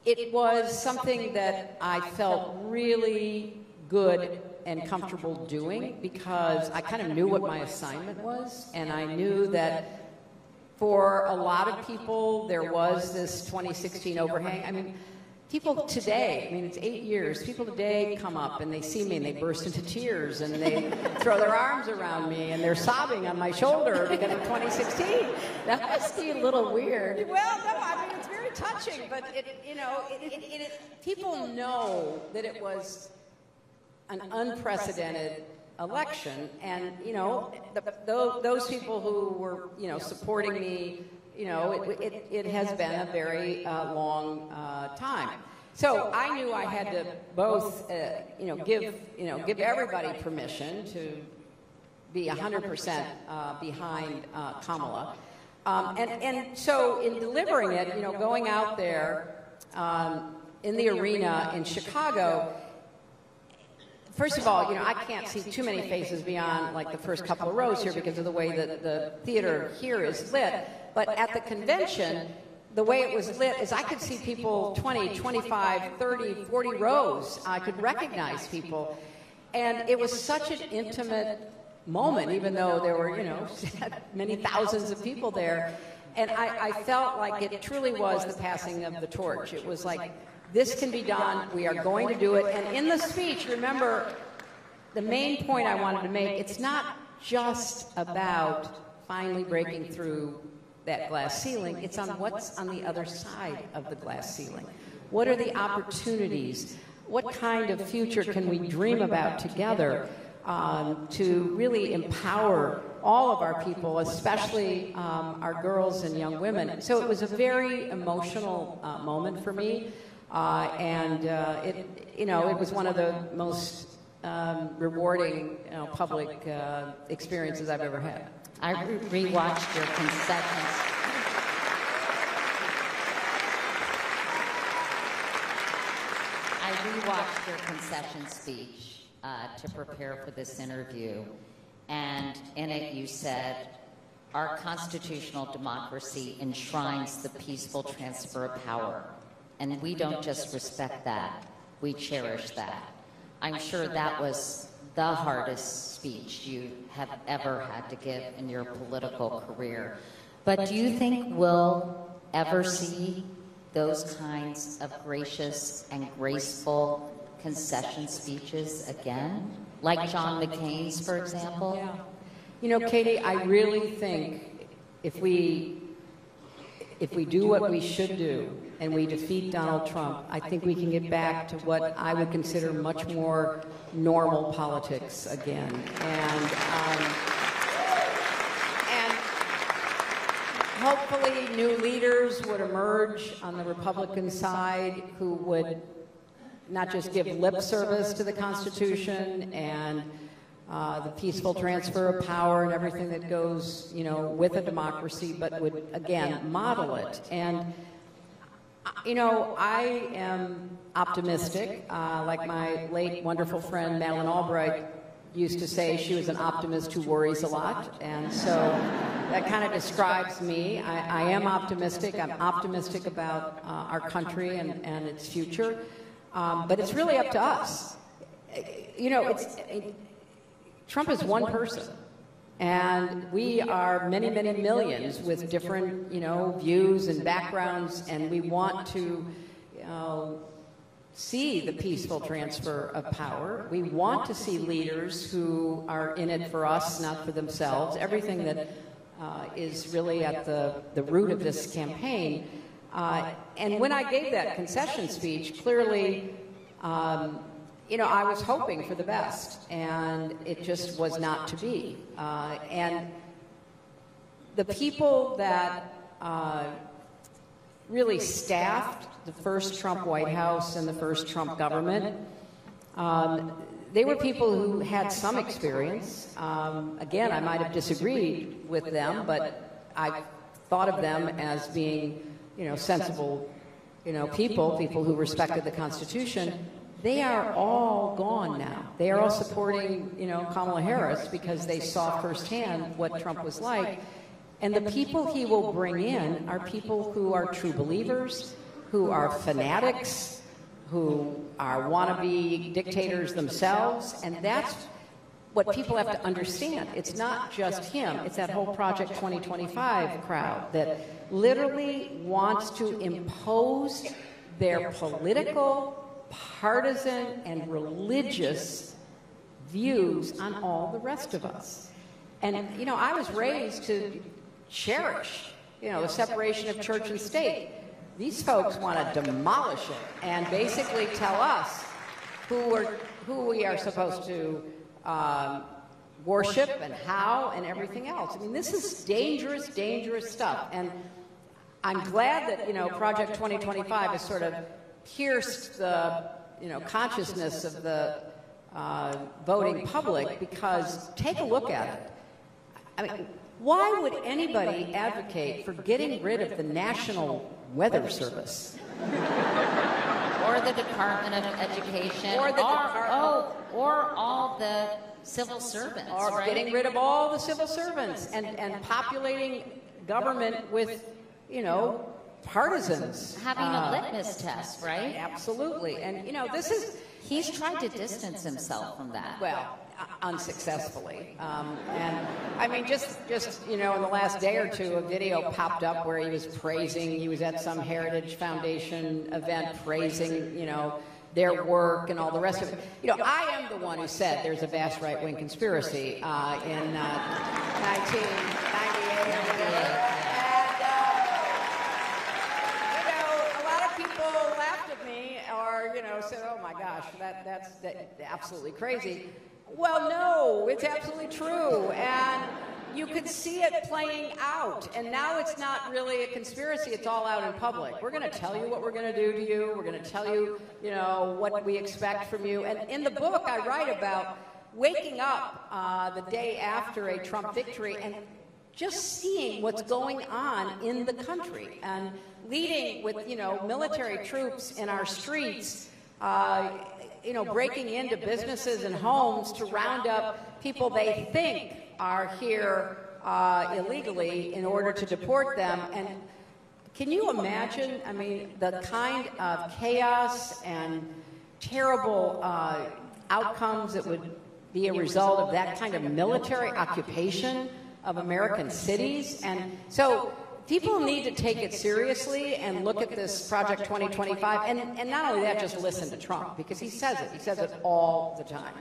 it was something that I felt really good and comfortable doing because I kind of knew what my assignment was, and I knew that for a lot of people there was this 2016 overhang. I mean, people today, I mean, it's 8 years, people today come up and they see me and they burst into tears and they throw their arms around me and they're sobbing on my shoulder because of 2016. That must be a little weird. Well, no, I mean, it's very touching, but you know, people know that it was an unprecedented election, and you know, those people who were, you know, supporting me, you know, it has been a very long time. So I knew I had to both, you know, give everybody permission to be 100% behind Kamala. And so in delivering it, you know, going out there in the arena in Chicago, first of all, you know, I can't see too many faces beyond like the first couple of rows here because of the way that the theater here is lit. But at the convention, the way it was lit is I could see people 20, 25, 30, 40 rows. I could recognize people. And it was such an intimate moment, even though there were, you know, many thousands of people there. And I felt like it truly was the passing of the torch. It was like, this can be done. We are going to do it. And in the speech, remember, the main point I wanted to make, it's not just about finally breaking through that glass ceiling. It's on what's on the other side of the glass ceiling. What are the opportunities? What kind of future can we dream about together to really empower all of our people, especially our girls and young women? So it was a very emotional moment for me, and it was one of the most rewarding, public experiences I've ever had. I rewatched your concessions. I rewatched your concession speech to prepare for this interview, and in it you said, our constitutional democracy enshrines the peaceful transfer of power, and we don't just respect that, we cherish that. I'm sure that was the hardest speech you have ever had to give in your political career. But do you think we'll ever see those kinds of gracious and graceful concession speeches again? Like John McCain's, for example? Yeah. You know, Katie, I really think if we do what we should do and we defeat Donald Trump, I think we can get back to what I would consider much more normal politics again. And hopefully new leaders would emerge on the Republican side who would not just give lip service to the Constitution and the peaceful transfer of power and everything that goes, with a democracy, but would, again, model it. And, I am optimistic. Like my late wonderful friend Madeleine Albright used to say, she was an optimist who worries a lot. And so that kind of describes me. I am optimistic. I'm optimistic about our country and its future. But it's really up to us. Trump is one person, and we are many, many millions with different, views and backgrounds, and we want to see the peaceful transfer of power. We want to see leaders who are in it for us, not for themselves. Everything that is really at the root of this campaign. And when I gave that concession speech, clearly, I was hoping for the best, and it just was not to be. And the people that really staffed the first Trump White House and the first Trump government, they were people who had some experience. Again, I might have disagreed with them, but I thought of them as being, sensible, people who respected the Constitution. They are all gone now. They are all supporting, Kamala Harris because they saw firsthand what Trump was like. And the people he will bring in are people who are true believers, who are fanatics, who are wannabe dictators themselves. And that's what people have to understand. It's not just him. It's that whole Project 2025 crowd that literally wants to impose their political, partisan, and religious views on all the rest of us. And, I was raised to cherish, the separation of church and state. These folks want to demolish it and basically tell us who we are supposed to worship and how and everything else. I mean, this is dangerous, dangerous stuff. And I'm glad that, Project 2025 has sort of pierced the consciousness of the voting public, because take a look at it. I mean, Why would anybody advocate for getting rid of the National Weather Service? Or the Department of Education, or all the civil servants, or right? getting rid of all the civil servants and populating government with, you know, partisans. Having a litmus test, right? Absolutely. And, you know, this is... He's tried to distance himself from that. Well, unsuccessfully. And, I mean, just you know, in the last day or two, a video popped up where he was praising, he was at some Heritage Foundation event praising, you know, their work and all the rest of it. You know, I am the one who said there's a vast right-wing conspiracy in 1998. Or, you know, said, oh my gosh, that's absolutely crazy. Well, no, it's absolutely true. And you could see it playing out. And now it's not really a conspiracy, it's all out in public. We're going to tell you what we're going to do to you. We're going to tell you, you know, what we expect from you. And in the book, I write about waking up the day after a Trump victory and just seeing what's going on in the country and leading with, you know, military troops in our streets, you know, breaking into businesses and homes to round up people they think are here illegally in order to deport them. And can you imagine, I mean, the kind of chaos and terrible outcomes that would be a result of that kind of military occupation of American cities? And so people need to take it seriously and look at this Project 2025, and not only that, just listen to Trump, because he says it all the time.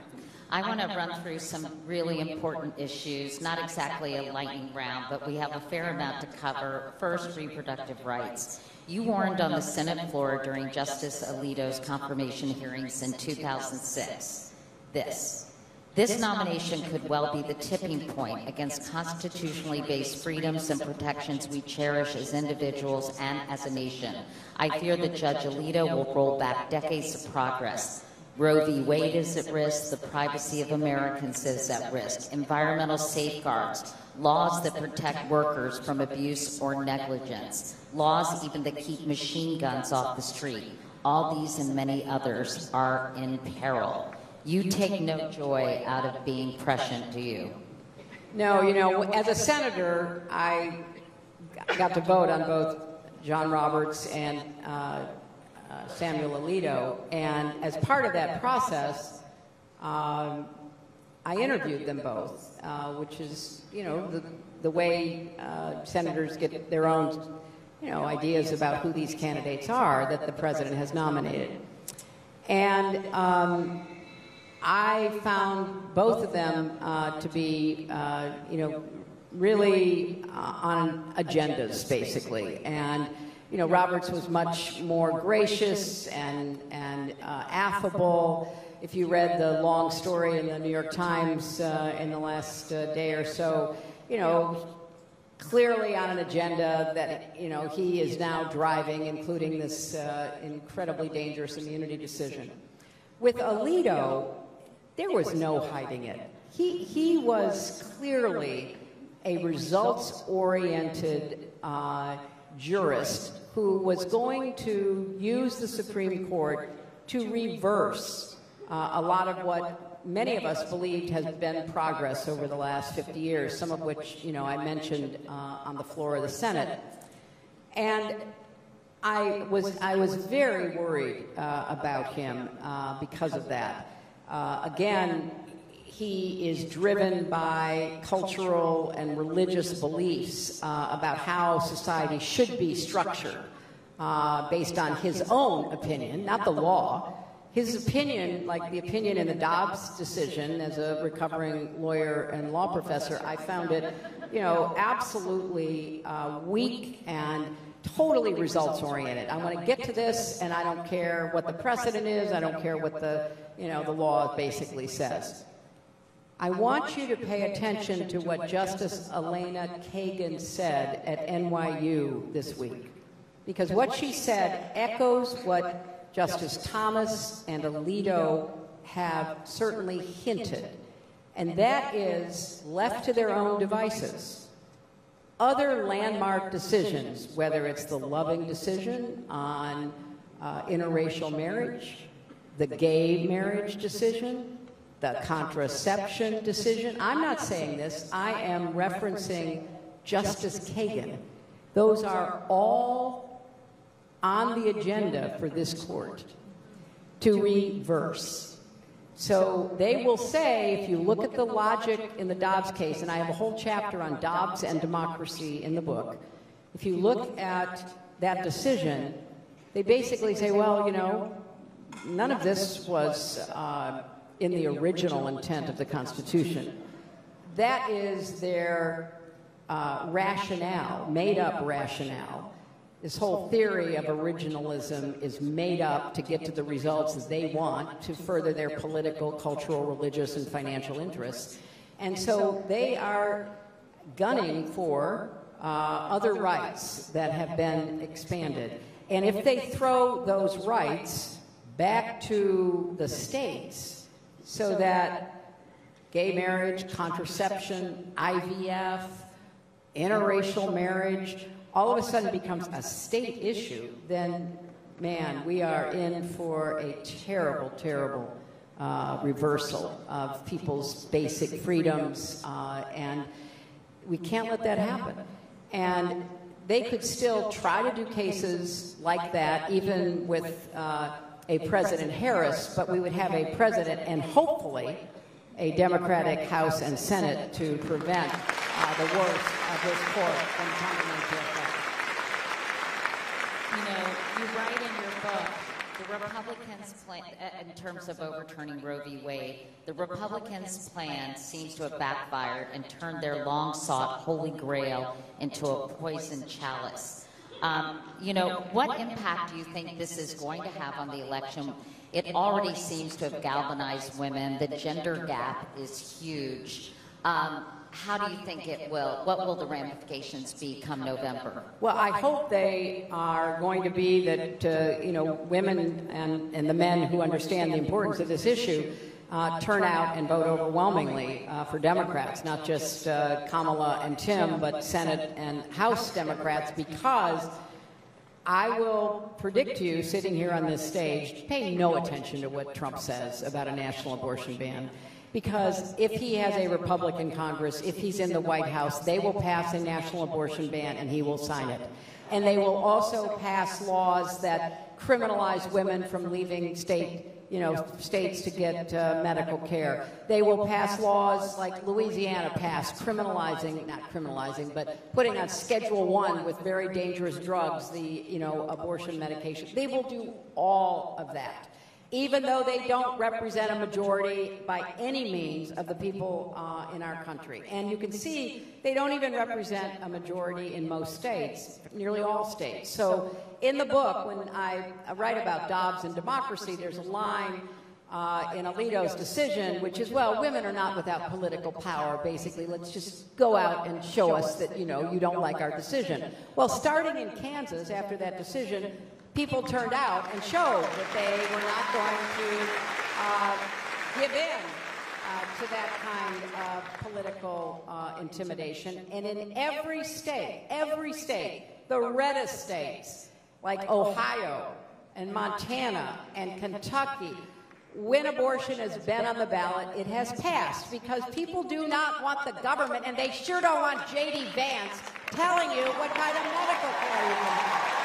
I want to run through some really important issues, not exactly a lightning round, but we have a fair amount to cover. First, reproductive rights. You warned on the Senate floor during Justice Alito's confirmation hearings in 2006 This nomination could well be the tipping point against constitutionally based freedoms and protections we cherish as individuals and as a nation. I fear that Judge Alito will roll back decades of progress. Roe v. Wade is at risk, the privacy of Americans is at risk, environmental safeguards, laws that protect workers from abuse or negligence, laws even that keep machine guns off the street. All these and many others are in peril. You take no joy out of being prescient, do you? No, you know, as a senator, I got to vote on both John Roberts and Samuel Alito, and as part of that process, I interviewed them both, which is, you know, the way senators get their own, you know, ideas about who these candidates are that the president has nominated. And I found both of them to be, you know, really on agendas, basically. And, you know, Roberts was much more gracious and affable. If you read the long story in the New York Times in the last day or so, you know, clearly on an agenda that, you know, he is now driving, including this incredibly dangerous immunity decision. With Alito, there was no hiding it. He was clearly a results-oriented jurist who was going to use the Supreme Court to reverse a lot of what many of us believed has been progress over the last 50 years, some of which, you know, I mentioned on the floor of the Senate. And I was very worried about him because of that. Again, he is driven by cultural and religious beliefs about how society should be structured based on his own opinion, not the law. His opinion, like the opinion in the Dobbs decision, as a recovering lawyer and law professor, I found it, you know, absolutely weak and totally results-oriented. I want to get to this, and I don't care what the precedent is. I don't care what the, you know, the law basically says. I want you to pay attention to what Justice Elena Kagan said at NYU this week, because what she said echoes what Justice Thomas and Alito have certainly hinted, and that is, left to their own devices, other landmark decisions, whether it's the Loving decision on interracial marriage, the gay marriage decision, the contraception decision. I'm not saying this. I am referencing Justice Kagan. Those are all on the agenda for this court to reverse. So they will say, if you look at the logic in the Dobbs case, and I have a whole chapter on Dobbs and democracy in the book, if you look at that decision, they basically say, well, you know, none of this was in the original intent of the Constitution. That is their rationale, made-up rationale. This whole theory of originalism is made up to get to the results that they want to further their political, cultural, religious, and financial interests. And so they are gunning for other rights that have been expanded. And if they throw those rights back to the states so that gay marriage, contraception, IVF, interracial marriage, all of a sudden becomes a state issue, then, man, we are in for a terrible, terrible reversal of people's basic freedoms, and we can't let that happen. And they could still try to do cases like that, even with a President Harris, but we would have a president and hopefully a Democratic House and Senate to prevent the worst of this court from coming into effect. You know, you write in your book, the Republicans' plan, in terms of overturning Roe v. Wade, the Republicans' plan seems to have backfired and turned their long-sought holy grail into a poisoned chalice. You know, what impact do you think this is going to have on the election? It already seems to have galvanized women. The gender gap is huge. How do you think it will? What will the ramifications be come November? Well, I hope they are going to be that, you know, women and the men who understand the importance of this issue turn out and vote overwhelmingly for Democrats, not just Kamala and Tim, but Senate and House Democrats, because I will predict to you, sitting here on this stage, pay no attention to what Trump says about a national abortion ban. Because if he has a Republican Congress, if he's in the White House, they will pass a national abortion ban and he will sign it. And they will also pass laws that criminalize women from leaving states to get medical care. They will pass laws like Louisiana passed, not criminalizing, but putting on Schedule I with very dangerous drugs, the abortion medication. They will do all of that, even though they don't represent a majority by any means of the people in our country. And you can see they don't even represent a majority in most states, nearly all states. So in the book, when I write about Dobbs and democracy, there's a line in Alito's decision, which is, well, women are not without political power, basically. Let's just go out and show us that, you don't like our decision. Well, starting in Kansas after that decision, people turned out and showed that they were not going to give in to that kind of political intimidation. And in every state, the reddest states, like Ohio and Montana and Kentucky, when abortion has been on the ballot, it has passed, because people do not want the government, and they sure don't want J.D. Vance telling you what kind of medical care you can have.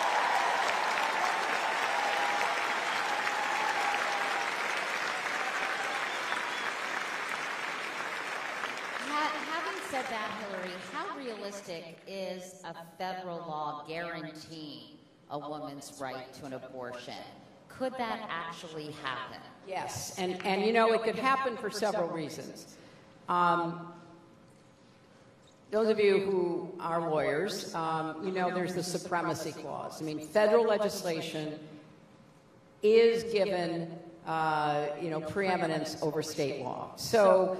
Having said that, Hillary, how realistic is a federal law guaranteeing a woman's right to an abortion? Could that actually happen? Yes, and it could happen for several reasons. Those of you who are lawyers, there's the supremacy clause. I mean, federal legislation is given, preeminence over state law. So,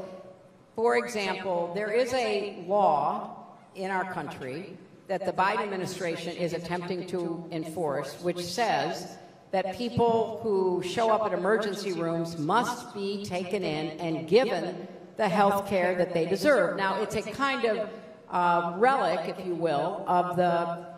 for example, there is a law in our country that the Biden administration is attempting to enforce, which says that people who show up at emergency rooms must be taken in and given the health care that they deserve. Now, it's a kind of relic, if you will, of the,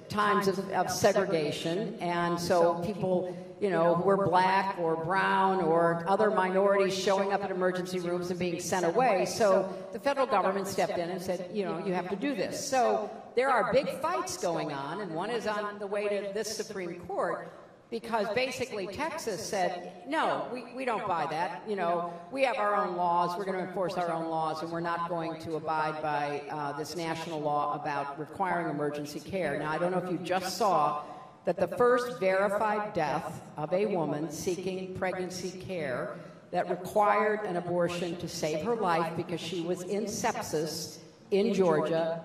times of segregation. And so people, who were black or brown or other minorities showing up at emergency rooms and being sent away. So the federal government stepped in and said, you have to do this. So there are big fights going on, and one is on the way to this Supreme Court, because basically Texas said, no, we don't buy that. We have our own laws. We're going to enforce our own laws, and we're not going to abide by this national law about requiring emergency care. Now, I don't know if you just saw that the first verified death of a woman seeking pregnancy care that required an abortion to save her life because she was in sepsis in Georgia,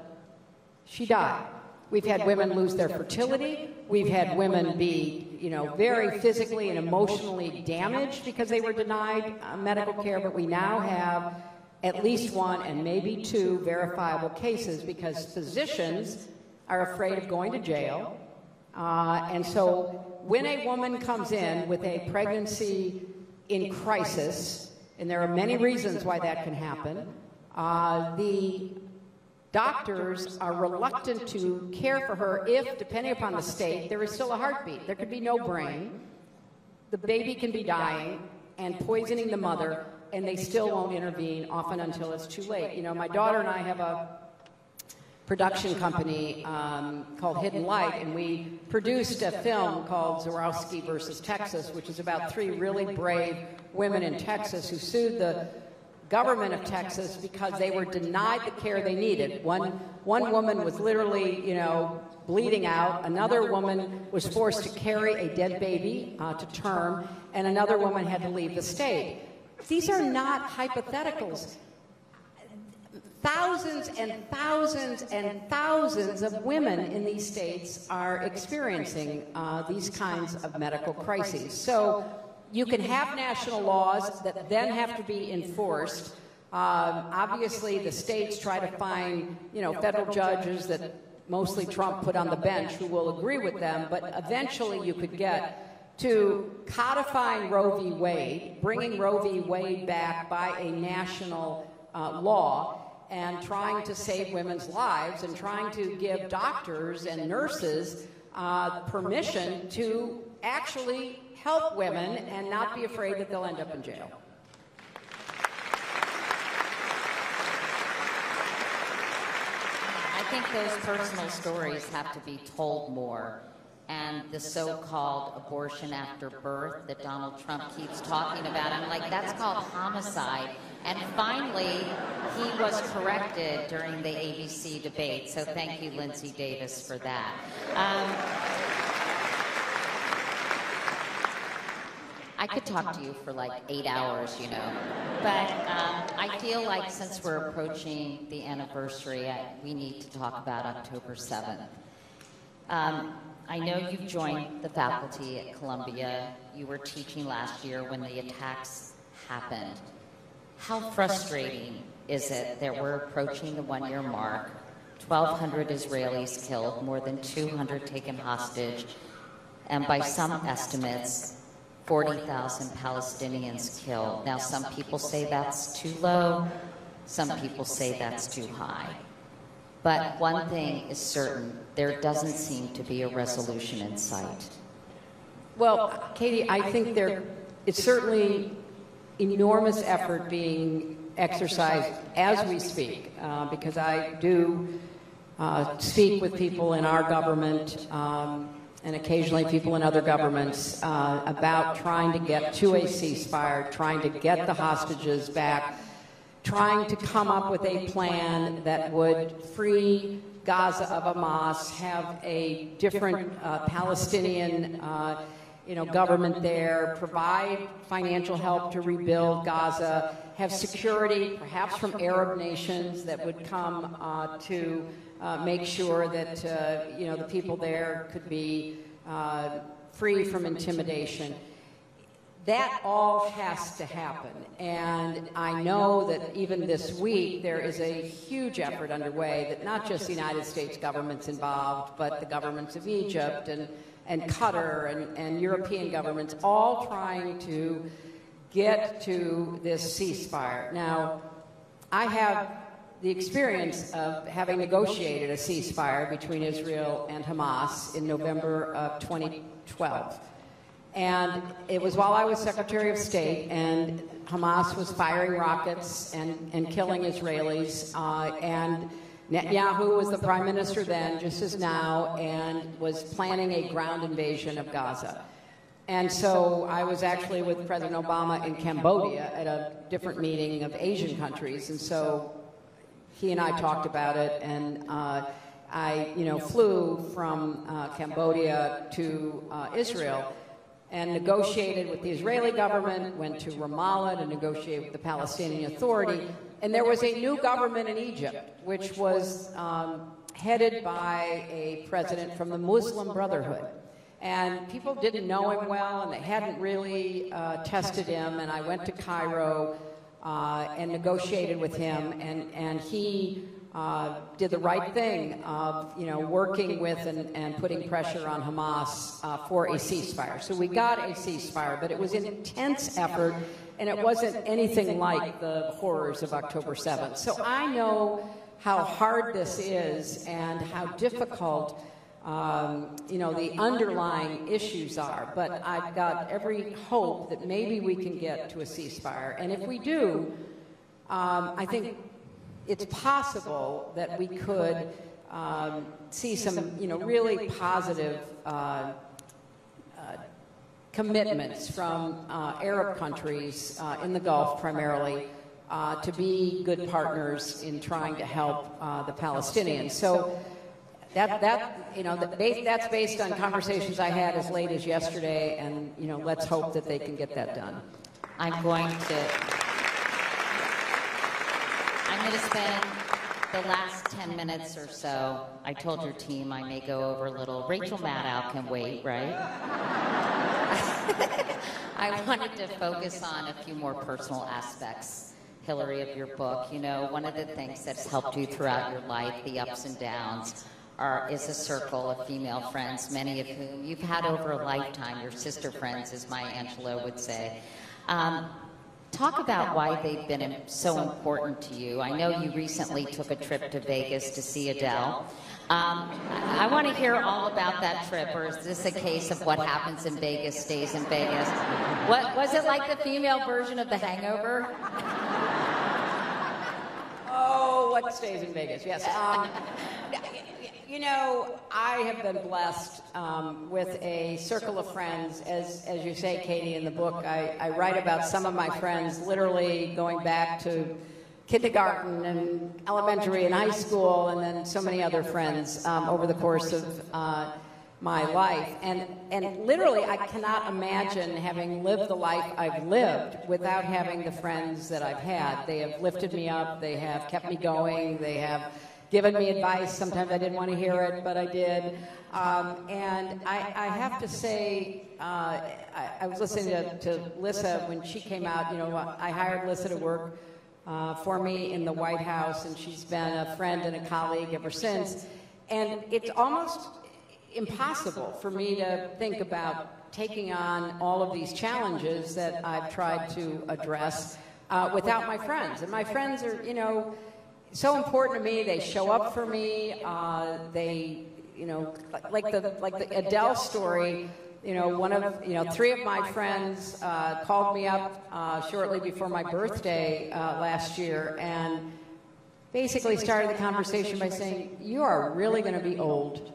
she died. We've had women lose their fertility. We've had women be, very physically and emotionally damaged because they were denied medical care, but we now have at least one and maybe two verifiable cases because physicians are afraid of going to jail. And so when a woman comes in with a pregnancy in crisis, and there are many reasons why that can happen, the doctors are reluctant to care for her if, depending upon the state, there is still a heartbeat. There could be no brain. The baby can be dying and poisoning the mother, and they still won't intervene, often until it's too late. My daughter and I have a production company called Hidden Light, and we produced a film called Zorowski versus Texas, which is about 3 really brave women in Texas who sued the government of Texas because they were denied the care they needed. One woman was literally, bleeding out. Another woman was forced to carry a dead baby to term, and another woman had to leave the state. These are not hypotheticals. Thousands and thousands and thousands of women in these states are experiencing these kinds of medical crises. So you can have national laws that then have to be enforced. Obviously, the states try to find, federal judges that mostly Trump put on the bench who will agree with them, but eventually you could get to codifying Roe v. Wade, bringing Roe v. Wade back by a national law, and trying to save women's lives and trying to give doctors and nurses permission to actually help women and not be afraid that they'll end up in jail. I think those personal stories have to be told more. And the so-called abortion after birth that Donald Trump keeps talking about, I'm like, that's called homicide. And finally, he was corrected during the ABC debate. So thank you, Lindsay Davis, for that. I could talk to you for like 8 hours, But I feel like since we're approaching the anniversary, we need to talk about October 7th. I know you've joined the faculty at Columbia. You were teaching last year when the attacks happened. How frustrating is it that we're approaching the 1-year mark, 1,200 Israelis killed, more than 200 taken hostage, and by some estimates, 40,000 Palestinians killed. Now, some people say that's too low. Some people say that's too high. But one thing is certain, there doesn't seem to be a resolution in sight. Well, Katie, I think there is certainly enormous effort being exercised as we speak, because I do speak with people in our government and occasionally people in other governments about trying to get to a ceasefire, trying to get the hostages back, trying to come up with a plan that would free Gaza of Hamas, have a different Palestinian government there, provide financial help to rebuild Gaza, have security, perhaps from Arab nations that would come to make sure that the people there could be free from intimidation. That all has to happen, and I know that even this week there is a huge effort underway that not just the United States government's involved, but the governments of Egypt and Qatar and European governments, all trying to get to this ceasefire. Now, I have the experience of having negotiated a ceasefire between Israel and Hamas in November of 2012. And it was while I was Secretary of State, and Hamas was firing rockets and killing Israelis, and Netanyahu was the prime minister then, just as now, and was planning a ground invasion of Gaza. And so I was actually with President Obama in Cambodia at a different meeting of Asian countries, and so he and I talked about it, and I, flew from Cambodia to Israel and negotiated with the Israeli government, went to Ramallah to negotiate with the Palestinian Authority, and there was a new government in Egypt, which was headed by a president from the Muslim Brotherhood. And people didn't know him well, and they hadn't really tested him, and I went to Cairo and negotiated with him, and he did the right thing of, working with and putting pressure on Hamas for a ceasefire. So we got a ceasefire, but it was an intense effort, and it wasn't anything like the horrors of October 7th. So I know how hard this is and how difficult the underlying issues are, but I've got every hope that maybe we can get to a ceasefire. And if we do, I think it's possible that we could see some, really positive commitments from Arab countries in the Gulf primarily to be good partners in trying to help the Palestinians. So that's based on conversations I had as late as yesterday, and let's hope that they can get that done. I'm going to spend the last 10 minutes or so. I told your team I may go over a little. Rachel Maddow can wait, right? I wanted to focus on a few more personal aspects, Hillary, of your book. One of the things that's helped you throughout your life, the ups and downs, is a circle of female friends, many of whom you've had over a lifetime, your sister friends, as Maya Angelou would say. Talk about why they've been so important to you. I know you recently took a trip to Vegas to see Adele. I want to hear all about that trip, or is this a case of what happens in Vegas stays in Vegas? What was it like, the female version of The Hangover? Oh, what stays in Vegas? Yes. I have been blessed with a circle of friends. As you say, Katie, in the book, I write about some of my friends literally going back to kindergarten and elementary and high school, and then so many other friends over the course of my life. And literally, I cannot imagine having lived the life I've lived without having the friends that I've had. They have lifted me up. They have kept me going. They have given me advice. Sometimes I didn't want to hear it, but I did. And I have to say, I was listening to Lissa when she came out. I hired Lissa to work for me in the White House, and she's been a friend and a colleague ever since. And it's almost impossible for me to think about taking on all of these challenges that I've tried to address without my friends. And my friends are, so important to me. They show up for me. They, like the Adele story. Three of my friends called me up shortly before my birthday last year, and basically started the conversation by saying, "You are really going to be old."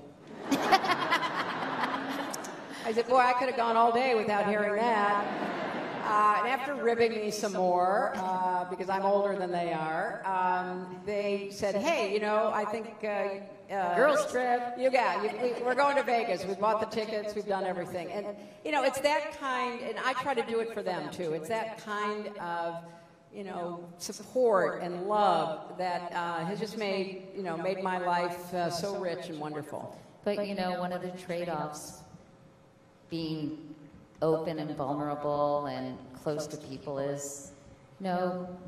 I said, "Boy, I could have gone all day without hearing that." And after ribbing me some more, because I'm older than they are, they said, "Hey, I think girls trip. We're going to Vegas. We bought the tickets. We've done everything." And it's that kind. And I try to do it for them too. It's that kind of support and love that has just made my life so rich and wonderful. But one of the trade-offs being open and vulnerable and close to people is,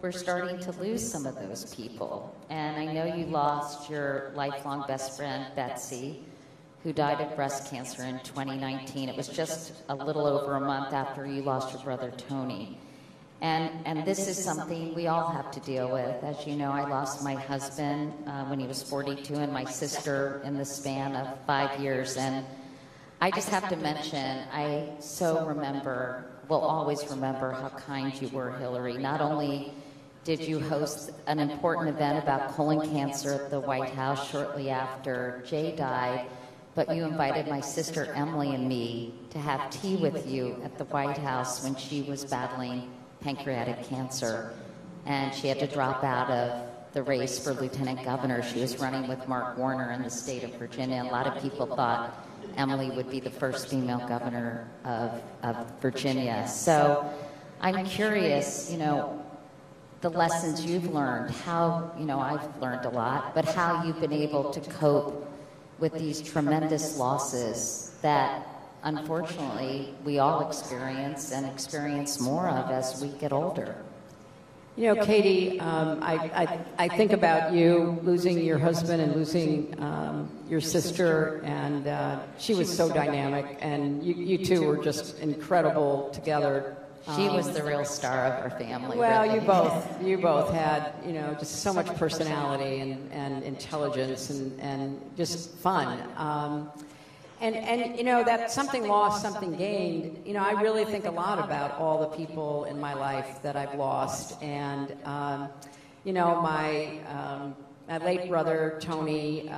we're starting to lose some of those people. And I know you lost your lifelong best friend, Betsy, who died of breast cancer in 2019. It was just a little over a month after you lost your brother, Tony. And this is something we all have to deal with. As you know, I lost my husband when he was 42 and my sister in the span of 5 years. And I just have to mention, I so remember, will always remember how kind you were, Hillary. Not only did you host an important event about colon cancer at the White House shortly after Jay died, but you invited my sister Emily and me to have tea with you at the White House when she was battling pancreatic cancer, and she had to drop out of the race for lieutenant governor. She was running with Mark Warner in the state of Virginia. A lot of people thought Emily would be the first female governor of Virginia. So I'm curious, you know, the lessons you've learned, how, you know, I've learned a lot, but how you've been able to cope with these tremendous losses that unfortunately we all experience and experience more of as we get older. You know, Katie, I think about you losing your husband and losing your sister, and she was so dynamic, and you two were just incredible together. She was the real star of our family. Well, really. you both had, you know, just so much personality and intelligence and just fun. And you know, that something lost, something gained, you know, I really think a lot about all the people in my life that I've lost. And, you know, my late brother, Tony,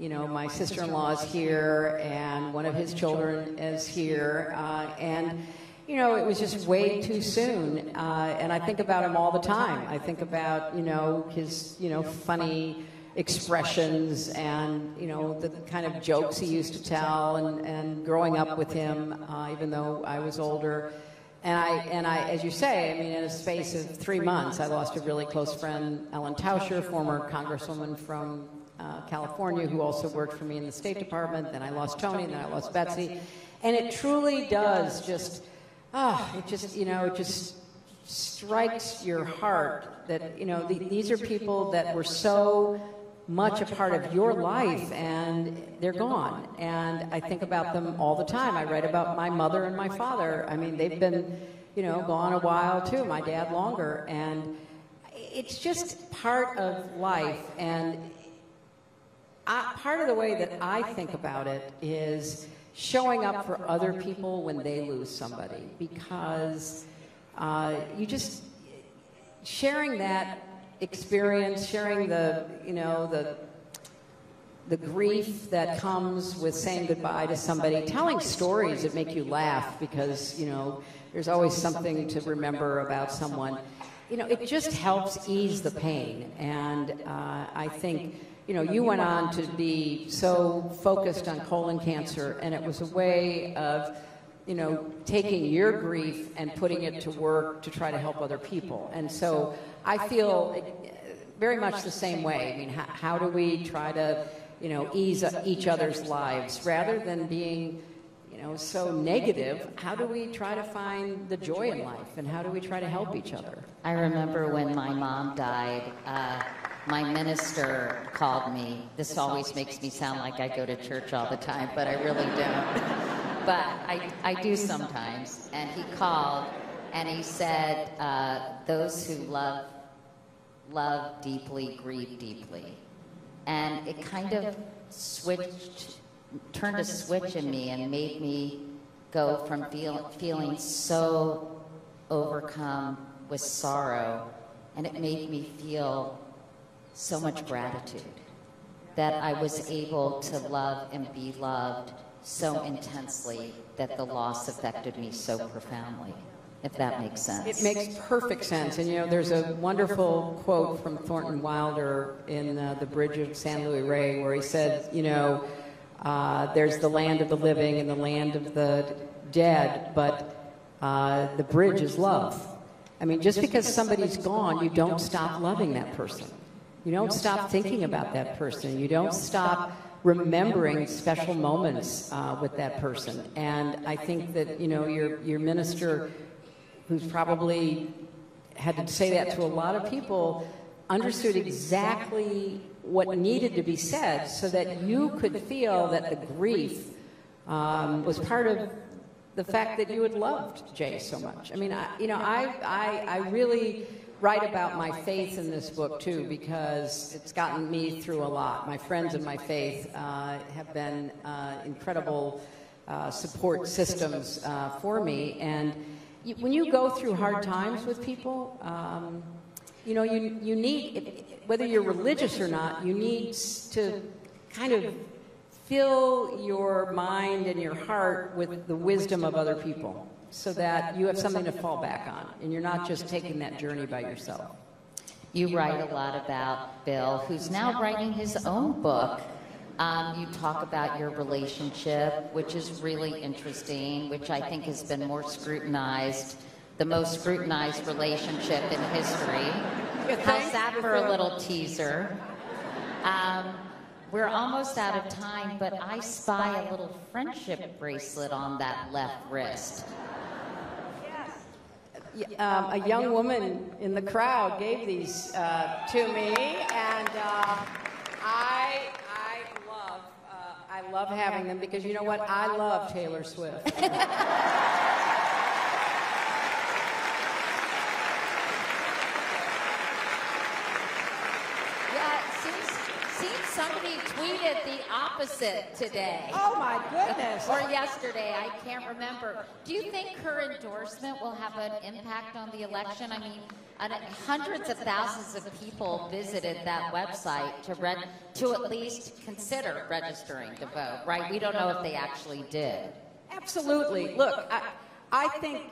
you know, my sister-in-law is here, and one of his children is here. And, you know, it was just way too soon. And I think about him all the time. I think about, you know, his, you know, funny expressions and, you know, the kind of jokes he used to tell, and growing up with him, even though I was older. And I, as you say, I mean, in a space of 3 months, I lost a really close friend, Ellen Tauscher, former congresswoman from California, who also worked for me in the State Department. Then I lost Tony, then I lost Betsy. And it truly does just, it just, you know, it just strikes your heart that, you know, these are people that were so much a part of your life, and they're gone. And I think about them all the time. I write about my mother and my father. I mean, they've been, you know, gone a while too. My dad longer. And it's just part of life. And part of the way that I think about it is showing up for other people when they lose somebody, because you just sharing that experience, sharing the, you know, the grief that comes with saying goodbye to somebody, telling stories that make you laugh because, you know, there's always something to remember about someone. You know, it just helps ease the pain. And I think, you know, you went on to be so focused on colon cancer, and it was a way of, you know, taking your grief and putting it to work to try to help other people. And so I feel very much the same way. I mean, how do we try to, you know, ease each other's lives rather than being, you know, so negative? How do we try to find the joy in life, and how do we try to help each other? I remember when my mom died, my minister called me. This always makes me sound like I go to church all the time, but I really don't. But I do sometimes. And he called and he said, those who love deeply, grieve deeply. And it kind of turned a switch in me and made me go from feeling so overcome with sorrow, and it made me feel so much gratitude that I was able to love and be loved so intensely that the loss affected me so profoundly, if that makes sense. It makes perfect sense. And, you know, there's a wonderful quote from Thornton Wilder in The Bridge of San Luis Rey, where he said, you know, there's the land of the living and the land of the dead, but the bridge is love. I mean, just because somebody's gone, you don't stop loving that person. You don't stop thinking about that person. You don't stop remembering special moments with that person. And I think that, you know, your minister, who's probably had to say that to a lot of people, understood exactly what needed to be said so that you could feel that the grief was part of the fact that you had loved Jay so much. I mean, I really write about my faith in this book too, because it's gotten me through a lot. My friends in my faith have been incredible support systems for me. And when you go through hard times with people, you need, whether you're religious or not, you need to kind of fill your mind and your heart with the wisdom of other people, so that you have something to fall back on, and you're not just taking that journey by yourself. You write a lot about Bill, who's now writing his own book. You talk about your relationship, which is really interesting, which I think has been more scrutinized, the most scrutinized relationship in history. How's that for a little teaser? We're almost out of time, but I spy a little friendship bracelet on that left wrist. A young woman in the crowd gave these to me, and I love having them, because you know what? I love Taylor Swift. Somebody tweeted the opposite today. Oh, my goodness. Or yesterday, I can't remember. Do you think her endorsement will have an impact on the election? I mean, hundreds of thousands of people visited that website to at least consider registering to vote, right? We don't know if they actually did. Absolutely. Look, I think,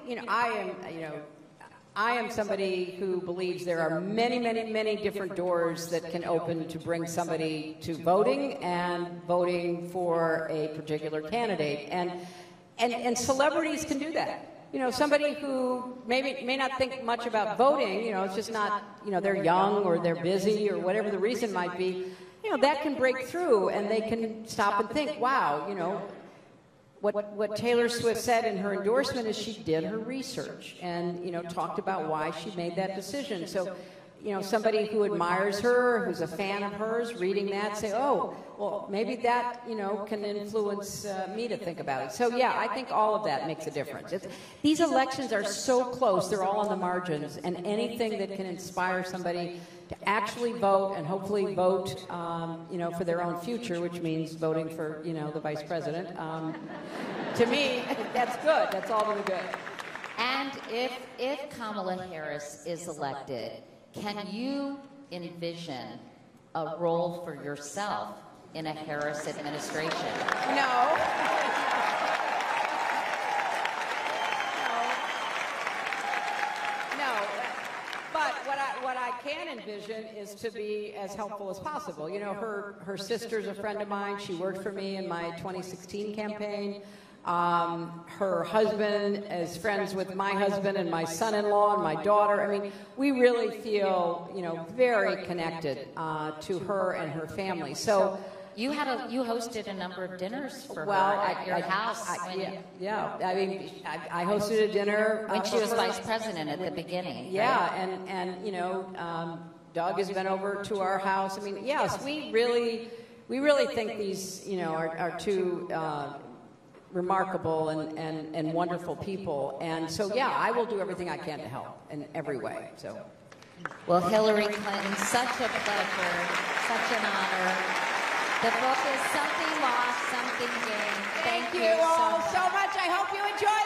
I am somebody who believes there are many, many, many different doors that can open to bring somebody to voting, and voting for a particular candidate. And celebrities can do that. Somebody who may not think much about voting, it's just not, they're young or they're busy or whatever the reason might be, that can break through, and they can stop and think, wow, What Taylor Swift said in her endorsement is she did her research and, talked about why she made that decision. So, somebody who admires her, who's a fan of hers, reading that, say, oh, well, maybe that, can influence me to think about it. So, yeah, I think all of that makes a difference. These elections are so close. They're all on the margins. And anything that can inspire somebody to actually vote, and hopefully vote, for their own future, which means voting for, the vice president. To me, that's good. That's all really good. And if Kamala Harris is elected, can you envision a role for yourself in a Harris administration? No. What I can envision is to be as helpful as possible. Her sister's a friend of mine. She worked for me in my 2016 campaign. Her husband is friends with my husband and my son-in-law and my daughter. I mean, we really feel, very connected to her and her family. So you hosted a number of dinners for her at your house. I hosted a dinner when she was vice president at the beginning. Yeah, right? and Doug has been over to our house. I mean, yes, we really think these, are two remarkable and wonderful people. And so, yeah, I will do everything I can to help in every way. So, well, Hillary Clinton, such a pleasure, such an honor. The book is Something Lost, Something Gained. Thank you all so much. I hope you enjoyed